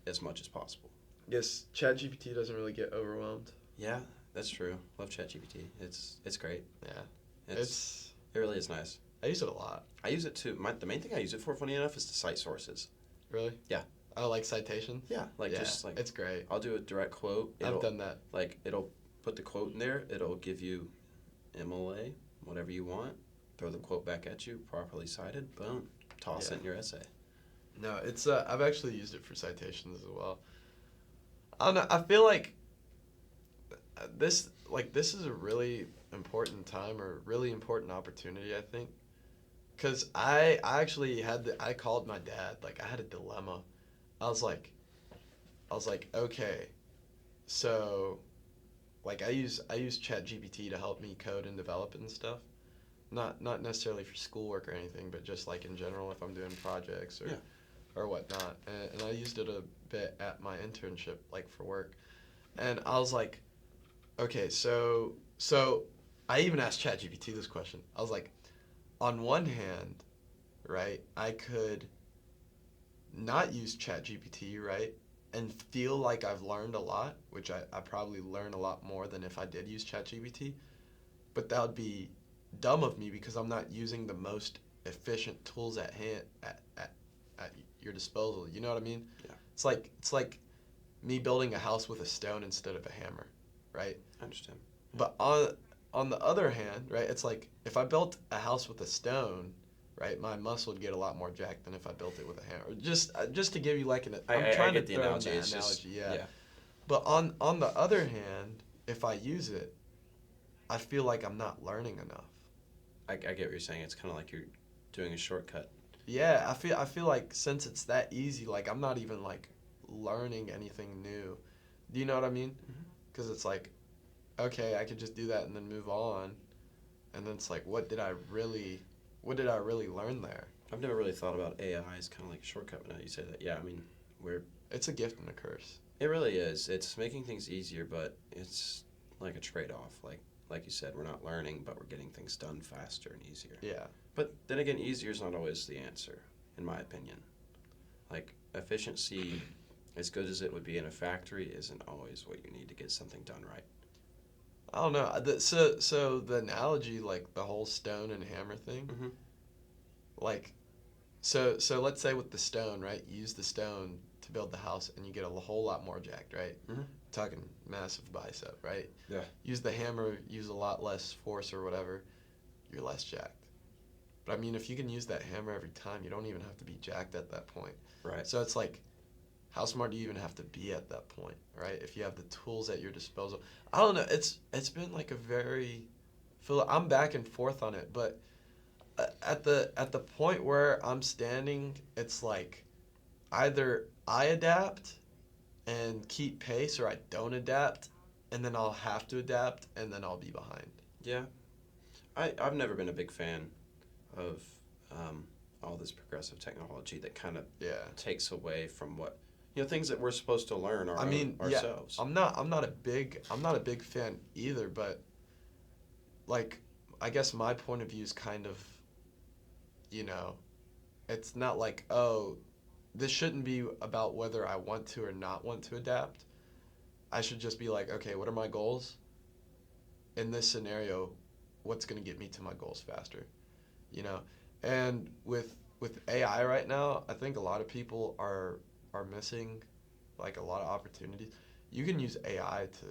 as much as possible. I guess ChatGPT doesn't really get overwhelmed. Yeah, that's true. Love ChatGPT. It's great. Yeah. It really is nice. I use it a lot. I use it too. The main thing I use it for, funny enough, is to cite sources. Really? Yeah. Oh, like citations? Yeah, just like it's great. I'll do a direct quote. I've done that. Like, it'll put the quote in there. It'll give you MLA, whatever you want. Throw the quote back at you, properly cited. Boom. Toss it in your essay. No, it's I've actually used it for citations as well. I don't know. I feel like this is a really important time or really important opportunity, I think. Because I actually I called my dad. Like, I had a dilemma. I was like, okay, so, like, I use ChatGPT to help me code and develop and stuff. Not necessarily for schoolwork or anything, but just, like, in general if I'm doing projects or whatnot. And I used it a bit at my internship, like, for work. And I was like, okay, so I even asked ChatGPT this question. I was like, on one hand, right, I could not use ChatGPT, right, and feel like I've learned a lot, which I probably learn a lot more than if I did use ChatGPT, but that would be dumb of me because I'm not using the most efficient tools at hand at your disposal. You know what I mean? Yeah. It's like me building a house with a stone instead of a hammer, right? I understand. But on the other hand, right, it's like if I built a house with a stone, right, my muscle would get a lot more jacked than if I built it with a hammer. Just to give you like I'm trying to throw an analogy, yeah. But on the other hand, if I use it, I feel like I'm not learning enough. I get what you're saying. It's kind of like you're doing a shortcut. Yeah, I feel like since it's that easy, like I'm not even like learning anything new. Do you know what I mean? Because it's like, okay, I could just do that and then move on, and then it's like, what did I really learn there? I've never really thought about AI as kind of like a shortcut, but now you say that, yeah, I mean, it's a gift and a curse. It really is. It's making things easier, but it's like a trade-off. Like you said, we're not learning, but we're getting things done faster and easier. Yeah. But then again, easier is not always the answer, in my opinion. Like, efficiency, as good as it would be in a factory, isn't always what you need to get something done right. I don't know. So the analogy, like the whole stone and hammer thing, Like, so let's say with the stone, right? You use the stone to build the house, and you get a whole lot more jacked, right? Mhm. Talking massive bicep, right? Yeah. Use the hammer, use a lot less force or whatever, you're less jacked. But I mean, if you can use that hammer every time, you don't even have to be jacked at that point. Right. So it's like, how smart do you even have to be at that point, right? If you have the tools at your disposal. I don't know. It's been like a very, I'm back and forth on it, but at the point where I'm standing, it's like either I adapt and keep pace, or I don't adapt, and then I'll have to adapt, and then I'll be behind. Yeah. I've never been a big fan of all this progressive technology that kind of Yeah. takes away from what, things that we're supposed to learn I mean, ourselves. yeah, I'm not a big fan either, but like, I guess my point of view is kind of, you know, it's not like, oh, this shouldn't be about whether I want to or not want to adapt. I should just be like, okay, what are my goals? In this scenario, what's going to get me to my goals faster? You know? And with AI right now, I think a lot of people are missing like a lot of opportunities. You can use AI to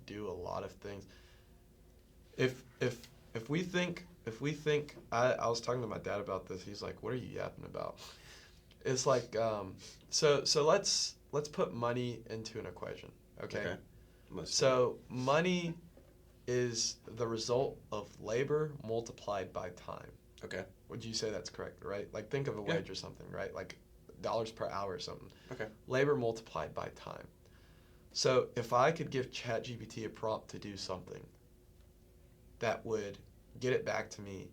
do a lot of things. If we think I was talking to my dad about this. He's like, "What are you yapping about?" It's like so let's put money into an equation, okay? Okay. Let's So money is the result of labor multiplied by time. Okay. Would you say that's correct, right? Like, think of a Yeah. wage or something, right? Like dollars per hour or something. Okay. Labor multiplied by time. So if I could give ChatGPT a prompt to do something that would get it back to me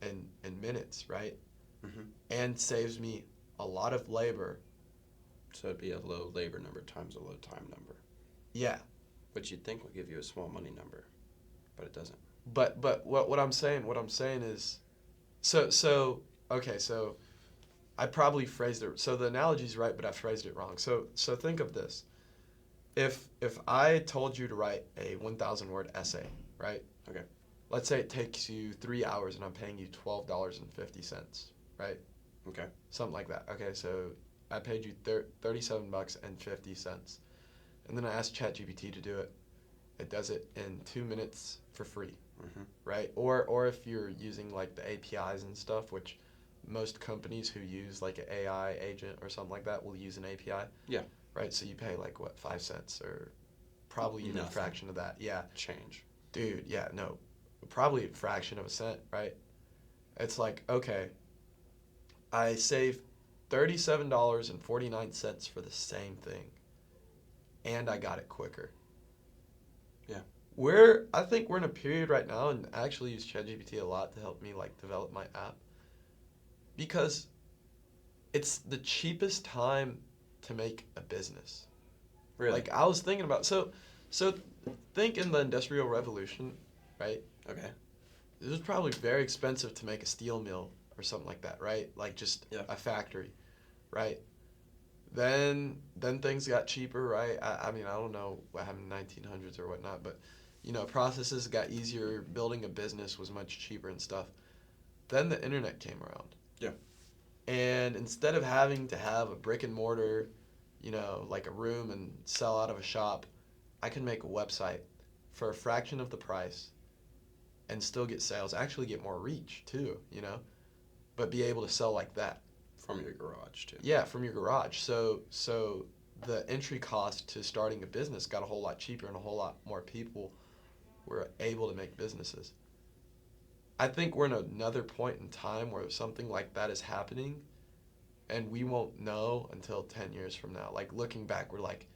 in minutes, right? Mm-hmm. And saves me a lot of labor. So it'd be a low labor number times a low time number, Yeah. which you'd think would give you a small money number, but it doesn't. But what I'm saying is so okay, so I probably phrased it, so the analogy's right, but I phrased it wrong. So think of this. If I told you to write a 1,000 word essay, right? Okay. Let's say it takes you 3 hours and I'm paying you $12.50, right? Okay. Something like that. Okay, so I paid you $37.50. And then I asked ChatGPT to do it. It does it in 2 minutes for free, Mm-hmm. right? Or if you're using like the APIs and stuff, which most companies who use like an AI agent or something like that will use an API. Yeah. Right, so you pay like what, 5 cents or probably even a Nothing. fraction of that. Yeah. Change. Dude, yeah, no. Probably a fraction of a cent, right? It's like, okay, I saved $37.49 for the same thing, and I got it quicker. Yeah. I think we're in a period right now, and I actually use ChatGPT a lot to help me like develop my app, because it's the cheapest time to make a business. Really? Like, I was thinking about, so think in the Industrial Revolution, right? Okay. It was probably very expensive to make a steel mill or something like that, right? Like just Yeah. a factory, right? Then things got cheaper, right? I mean, I don't know what happened in the 1900s or whatnot, but, processes got easier. Building a business was much cheaper and stuff. Then the internet came around. Yeah. And instead of having to have a brick and mortar, like a room and sell out of a shop, I can make a website for a fraction of the price and still get sales, actually get more reach too, but be able to sell like that. From your garage too. Yeah, from your garage. So the entry cost to starting a business got a whole lot cheaper, and a whole lot more people were able to make businesses. I think we're in another point in time where something like that is happening, and we won't know until 10 years from now. Like, looking back, we're like,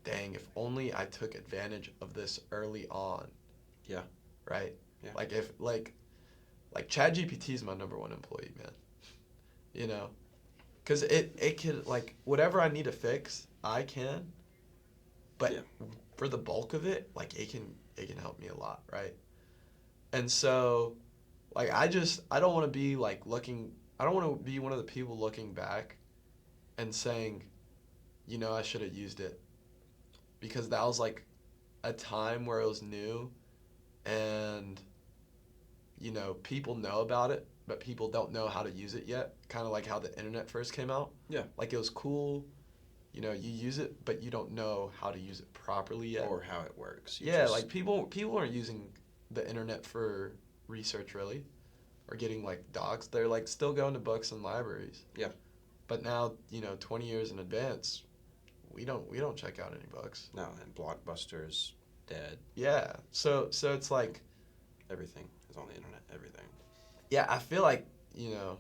dang, if only I took advantage of this early on. Yeah. Right? Yeah. Like, if, like ChatGPT is my number one employee, man. Because it can, like, whatever I need to fix, I can. But Yeah. for the bulk of it, like, it can help me a lot, right? And so, like, I don't want to be, like, I don't want to be one of the people looking back and saying, I should have used it. Because that was, like, a time where it was new, and, people know about it, but people don't know how to use it yet. Kind of like how the internet first came out. Yeah. Like it was cool, you know, you use it, but you don't know how to use it properly yet. Or how it works. Like people aren't using the internet for research really, or getting like docs. They're like still going to books and libraries. Yeah. But now, you know, 20 years in advance, we don't check out any books. No, and Blockbuster's dead. Yeah. So it's like Everything is on the internet. Everything. yeah, I feel like, you know,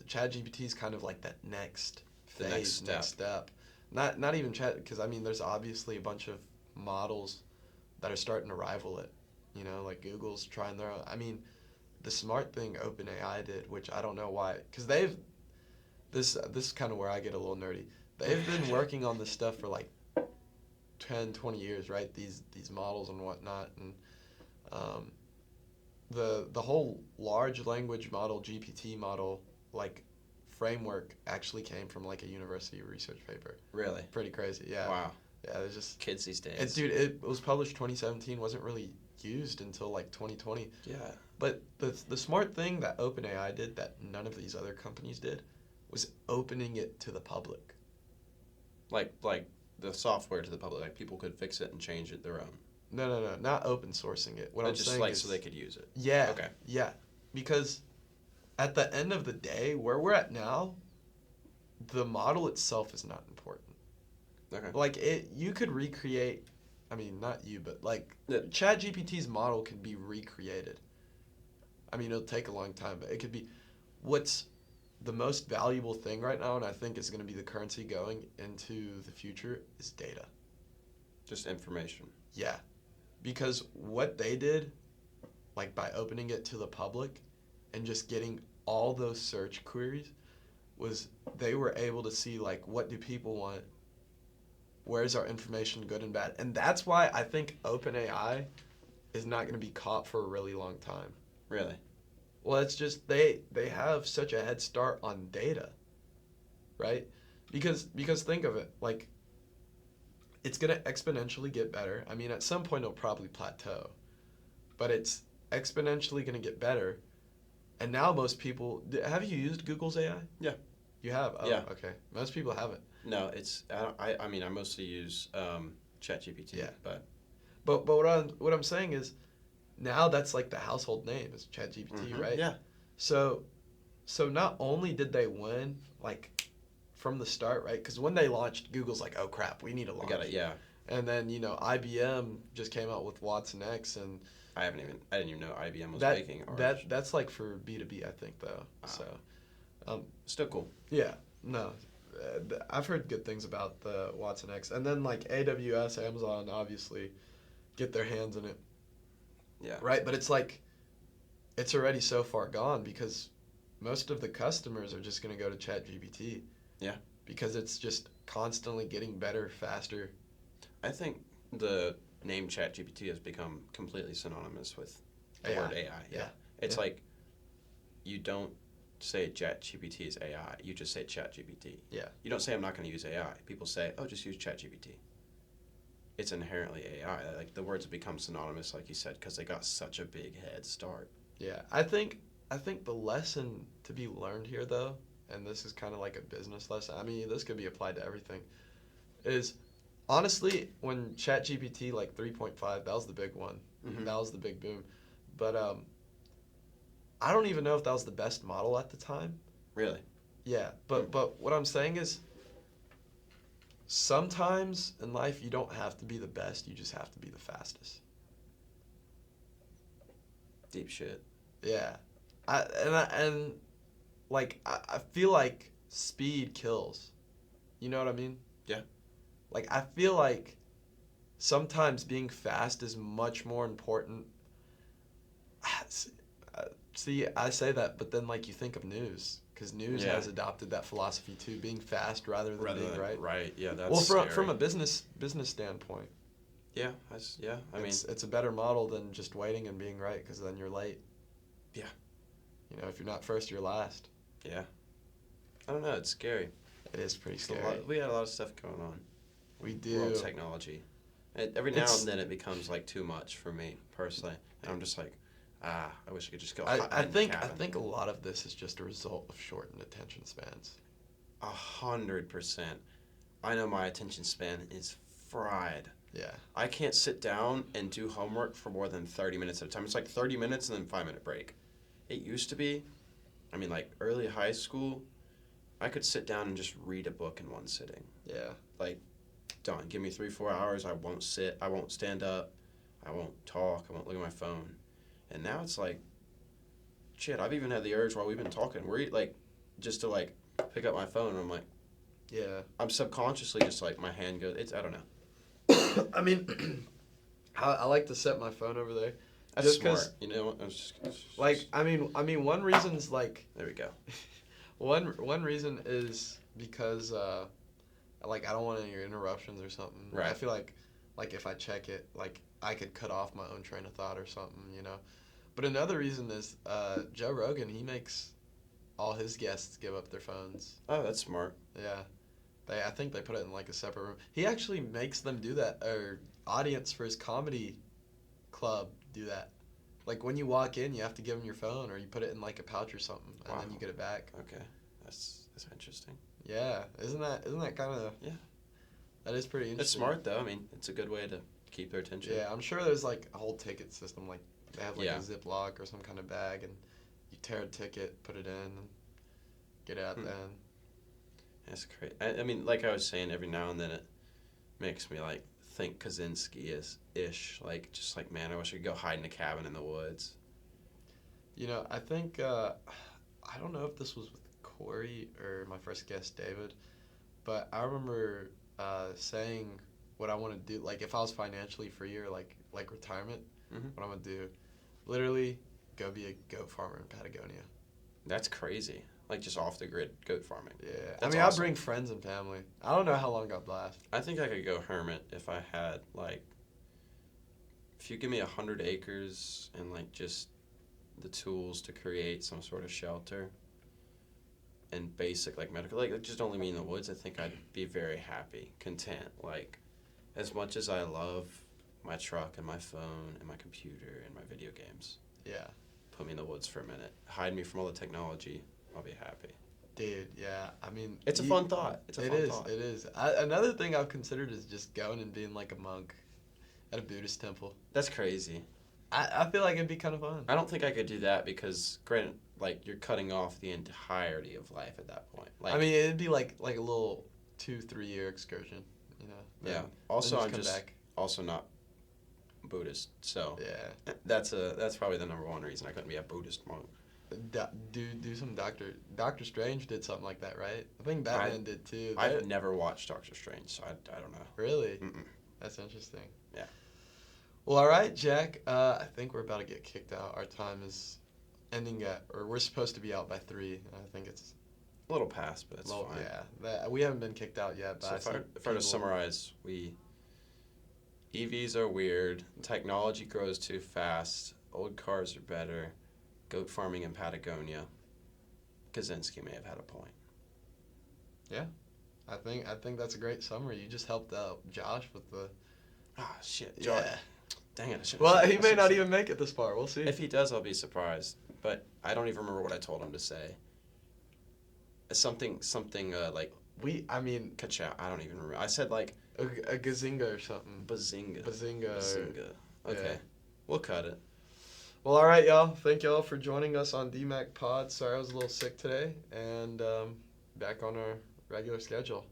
ChatGPT is kind of like that next The phase, next step. Not even Chat, because I mean, there's obviously a bunch of models that are starting to rival it. You know, like Google's trying their own. I mean, the smart thing OpenAI did, which I don't know why, because this is kind of where I get a little nerdy. They've been working on this stuff for like 10, 20 years, right? These models and whatnot, and the whole large language model, GPT model, like framework actually came from like a university research paper. Really? Pretty crazy, yeah. Wow. Yeah, it's just Kids these days. it was published 2017, wasn't really used until like 2020. Yeah. But the smart thing that OpenAI did that none of these other companies did was opening it to the public. Like the software to the public. Like people could fix it and change it their own. No, not open sourcing it. What But I'm just saying like is so they could use it. yeah, Okay. yeah, because at the end of the day, where we're at now, the model itself is not important. Okay. Like you could recreate. I mean, not you, but like Yeah. ChatGPT's model can be recreated. I mean, it'll take a long time, but it could be. What's the most valuable thing right now, and I think is going to be the currency going into the future, is data. Just information. Yeah, because what they did, like by opening it to the public and just getting all those search queries, was they were able to see like what do people want, where's our information good and bad, and that's why I think OpenAI is not going to be caught for a really long time. Really? Well, it's just they have such a head start on data, right? Because think of it, like it's gonna exponentially get better. I mean, at some point it'll probably plateau, but it's exponentially gonna get better. And now most people have you used Google's AI? Yeah. You have? Oh, Yeah. okay. Most people haven't. No, it's I mean I mostly use ChatGPT. Yeah. But But what I'm saying is, now that's like the household name is ChatGPT, right? Yeah. So not only did they win like from the start, right? Because when they launched, Google's like, oh crap, we need to I launch. got it. Yeah. And then IBM just came out with Watson X, and I didn't even know IBM was making ours. that's like for B2B, I think though. Wow. So, Still cool. yeah, no, I've heard good things about the Watson X, and then like AWS, Amazon, obviously, get their hands in it. Yeah. Right, but it's like, it's already so far gone because most of the customers are just gonna go to ChatGPT. Yeah. Because it's just constantly getting better, faster. I think the name ChatGPT has become completely synonymous with the AI. word AI. Yeah. It's Yeah. like you don't say ChatGPT is AI. You just say ChatGPT. Yeah. You don't say I'm not going to use AI. People say, oh, just use ChatGPT. It's inherently AI. Like the words have become synonymous, like you said, because they got such a big head start. Yeah, I think the lesson to be learned here, though, and this is kind of like a business lesson. I mean, this could be applied to everything. Is honestly, when ChatGPT like 3.5, that was the big one. Mm-hmm. That was the big boom. But I don't even know if that was the best model at the time. Really? Yeah, but what I'm saying is, sometimes in life you don't have to be the best. You just have to be the fastest. Deep shit. Yeah, I feel like speed kills. You know what I mean? Yeah. Like I feel like sometimes being fast is much more important. See, I say that, but then like you think of news, because news Yeah. has adopted that philosophy too, being fast rather than being right. Right. Yeah. That's Well, scary. from a business standpoint, Yeah. I mean, it's a better model than just waiting and being right, because then you're late. Yeah. You know, if you're not first, you're last. yeah. I don't know. It's scary. It is pretty It's scary. we got a lot of stuff going on. We do. World technology. Every now It's- and then it becomes like too much for me personally, and I'm just like, I wish I could just go. I think a lot of this is just a result of shortened attention spans. 100%. I know my attention span is fried. Yeah. I can't sit down and do homework for more than 30 minutes at a time. It's like 30 minutes and then 5-minute break. It used to be, like early high school, I could sit down and just read a book in one sitting. Yeah. Like, done. Give me 3-4 hours. I won't sit. I won't stand up. I won't talk. I won't look at my phone. And now it's like, shit, I've even had the urge while we've been talking. Just to pick up my phone, and I'm like, yeah. I'm subconsciously just my hand goes, I don't know. I mean, I like to set my phone over there. That's just smart. You know, one reason's there we go. one reason is because I don't want any interruptions or something. Right. I feel like if I check it, I could cut off my own train of thought or something, you know. But another reason is Joe Rogan. He makes all his guests give up their phones. Oh, that's smart. Yeah. I think they put it in a separate room. He actually makes them do that, or audience for his comedy club do that. When you walk in, you have to give them your phone, or you put it in a pouch or something, and then you get it back. Okay, that's interesting. Yeah, isn't that kind of? Yeah, that is pretty interesting. It's smart though. It's a good way to keep their attention. Yeah, I'm sure there's a whole ticket system. They have a Yeah. Ziploc or some kind of bag, and you tear a ticket, put it in, and get it out then. That's crazy. Like I was saying, every now and then it makes me think Kaczynski ish. Man, I wish I could go hide in a cabin in the woods. You know, I think I don't know if this was with Corey or my first guest David, but I remember saying what I want to do. If I was financially free or retirement, what I'm gonna do, literally go be a goat farmer in Patagonia. That's crazy. Just off the grid goat farming. Yeah, That's I'll awesome. bring friends and family. I don't know how long I'd last. I think I could go hermit if I had if you give me 100 acres and just the tools to create some sort of shelter and basic medical, just only me in the woods, I think I'd be very happy, content. As much as I love my truck and my phone and my computer and my video games. Yeah. Put me in the woods for a minute. Hide me from all the technology. I'll be happy. Dude, yeah. It's a fun thought. It is. Another thing I've considered is just going and being a monk at a Buddhist temple. That's crazy. I feel like it'd be kind of fun. I don't think I could do that because, granted, you're cutting off the entirety of life at that point. It'd be like a little 2-3 year excursion, you know. Yeah. Also, I'm just back. Also not Buddhist, so yeah. That's probably the number one reason I couldn't be a Buddhist monk. Do some Doctor Strange did something like that, right? I think Batman did too. I've never watched Doctor Strange, so I don't know. Really? Mm-mm. That's interesting. Yeah. Well, all right, Jack. I think we're about to get kicked out. Our time is ending or we're supposed to be out by 3. I think it's a little past, but it's fine. Yeah, we haven't been kicked out yet. But so if I were to summarize, EVs are weird. Technology grows too fast. Old cars are better. Goat farming in Patagonia. Kaczynski may have had a point. Yeah, I think that's a great summary. You just helped out Josh with the. Ah, shit, Josh. Yeah. Dang it! Well, he may not even make it this far. We'll see. If he does, I'll be surprised. But I don't even remember what I told him to say. Something Ka-chow. I don't even remember. I said a gazinga or something. Bazinga. Okay. Yeah. We'll cut it. Well, all right, y'all. Thank y'all for joining us on Dmac-Pods. Sorry I was a little sick today, and back on our regular schedule.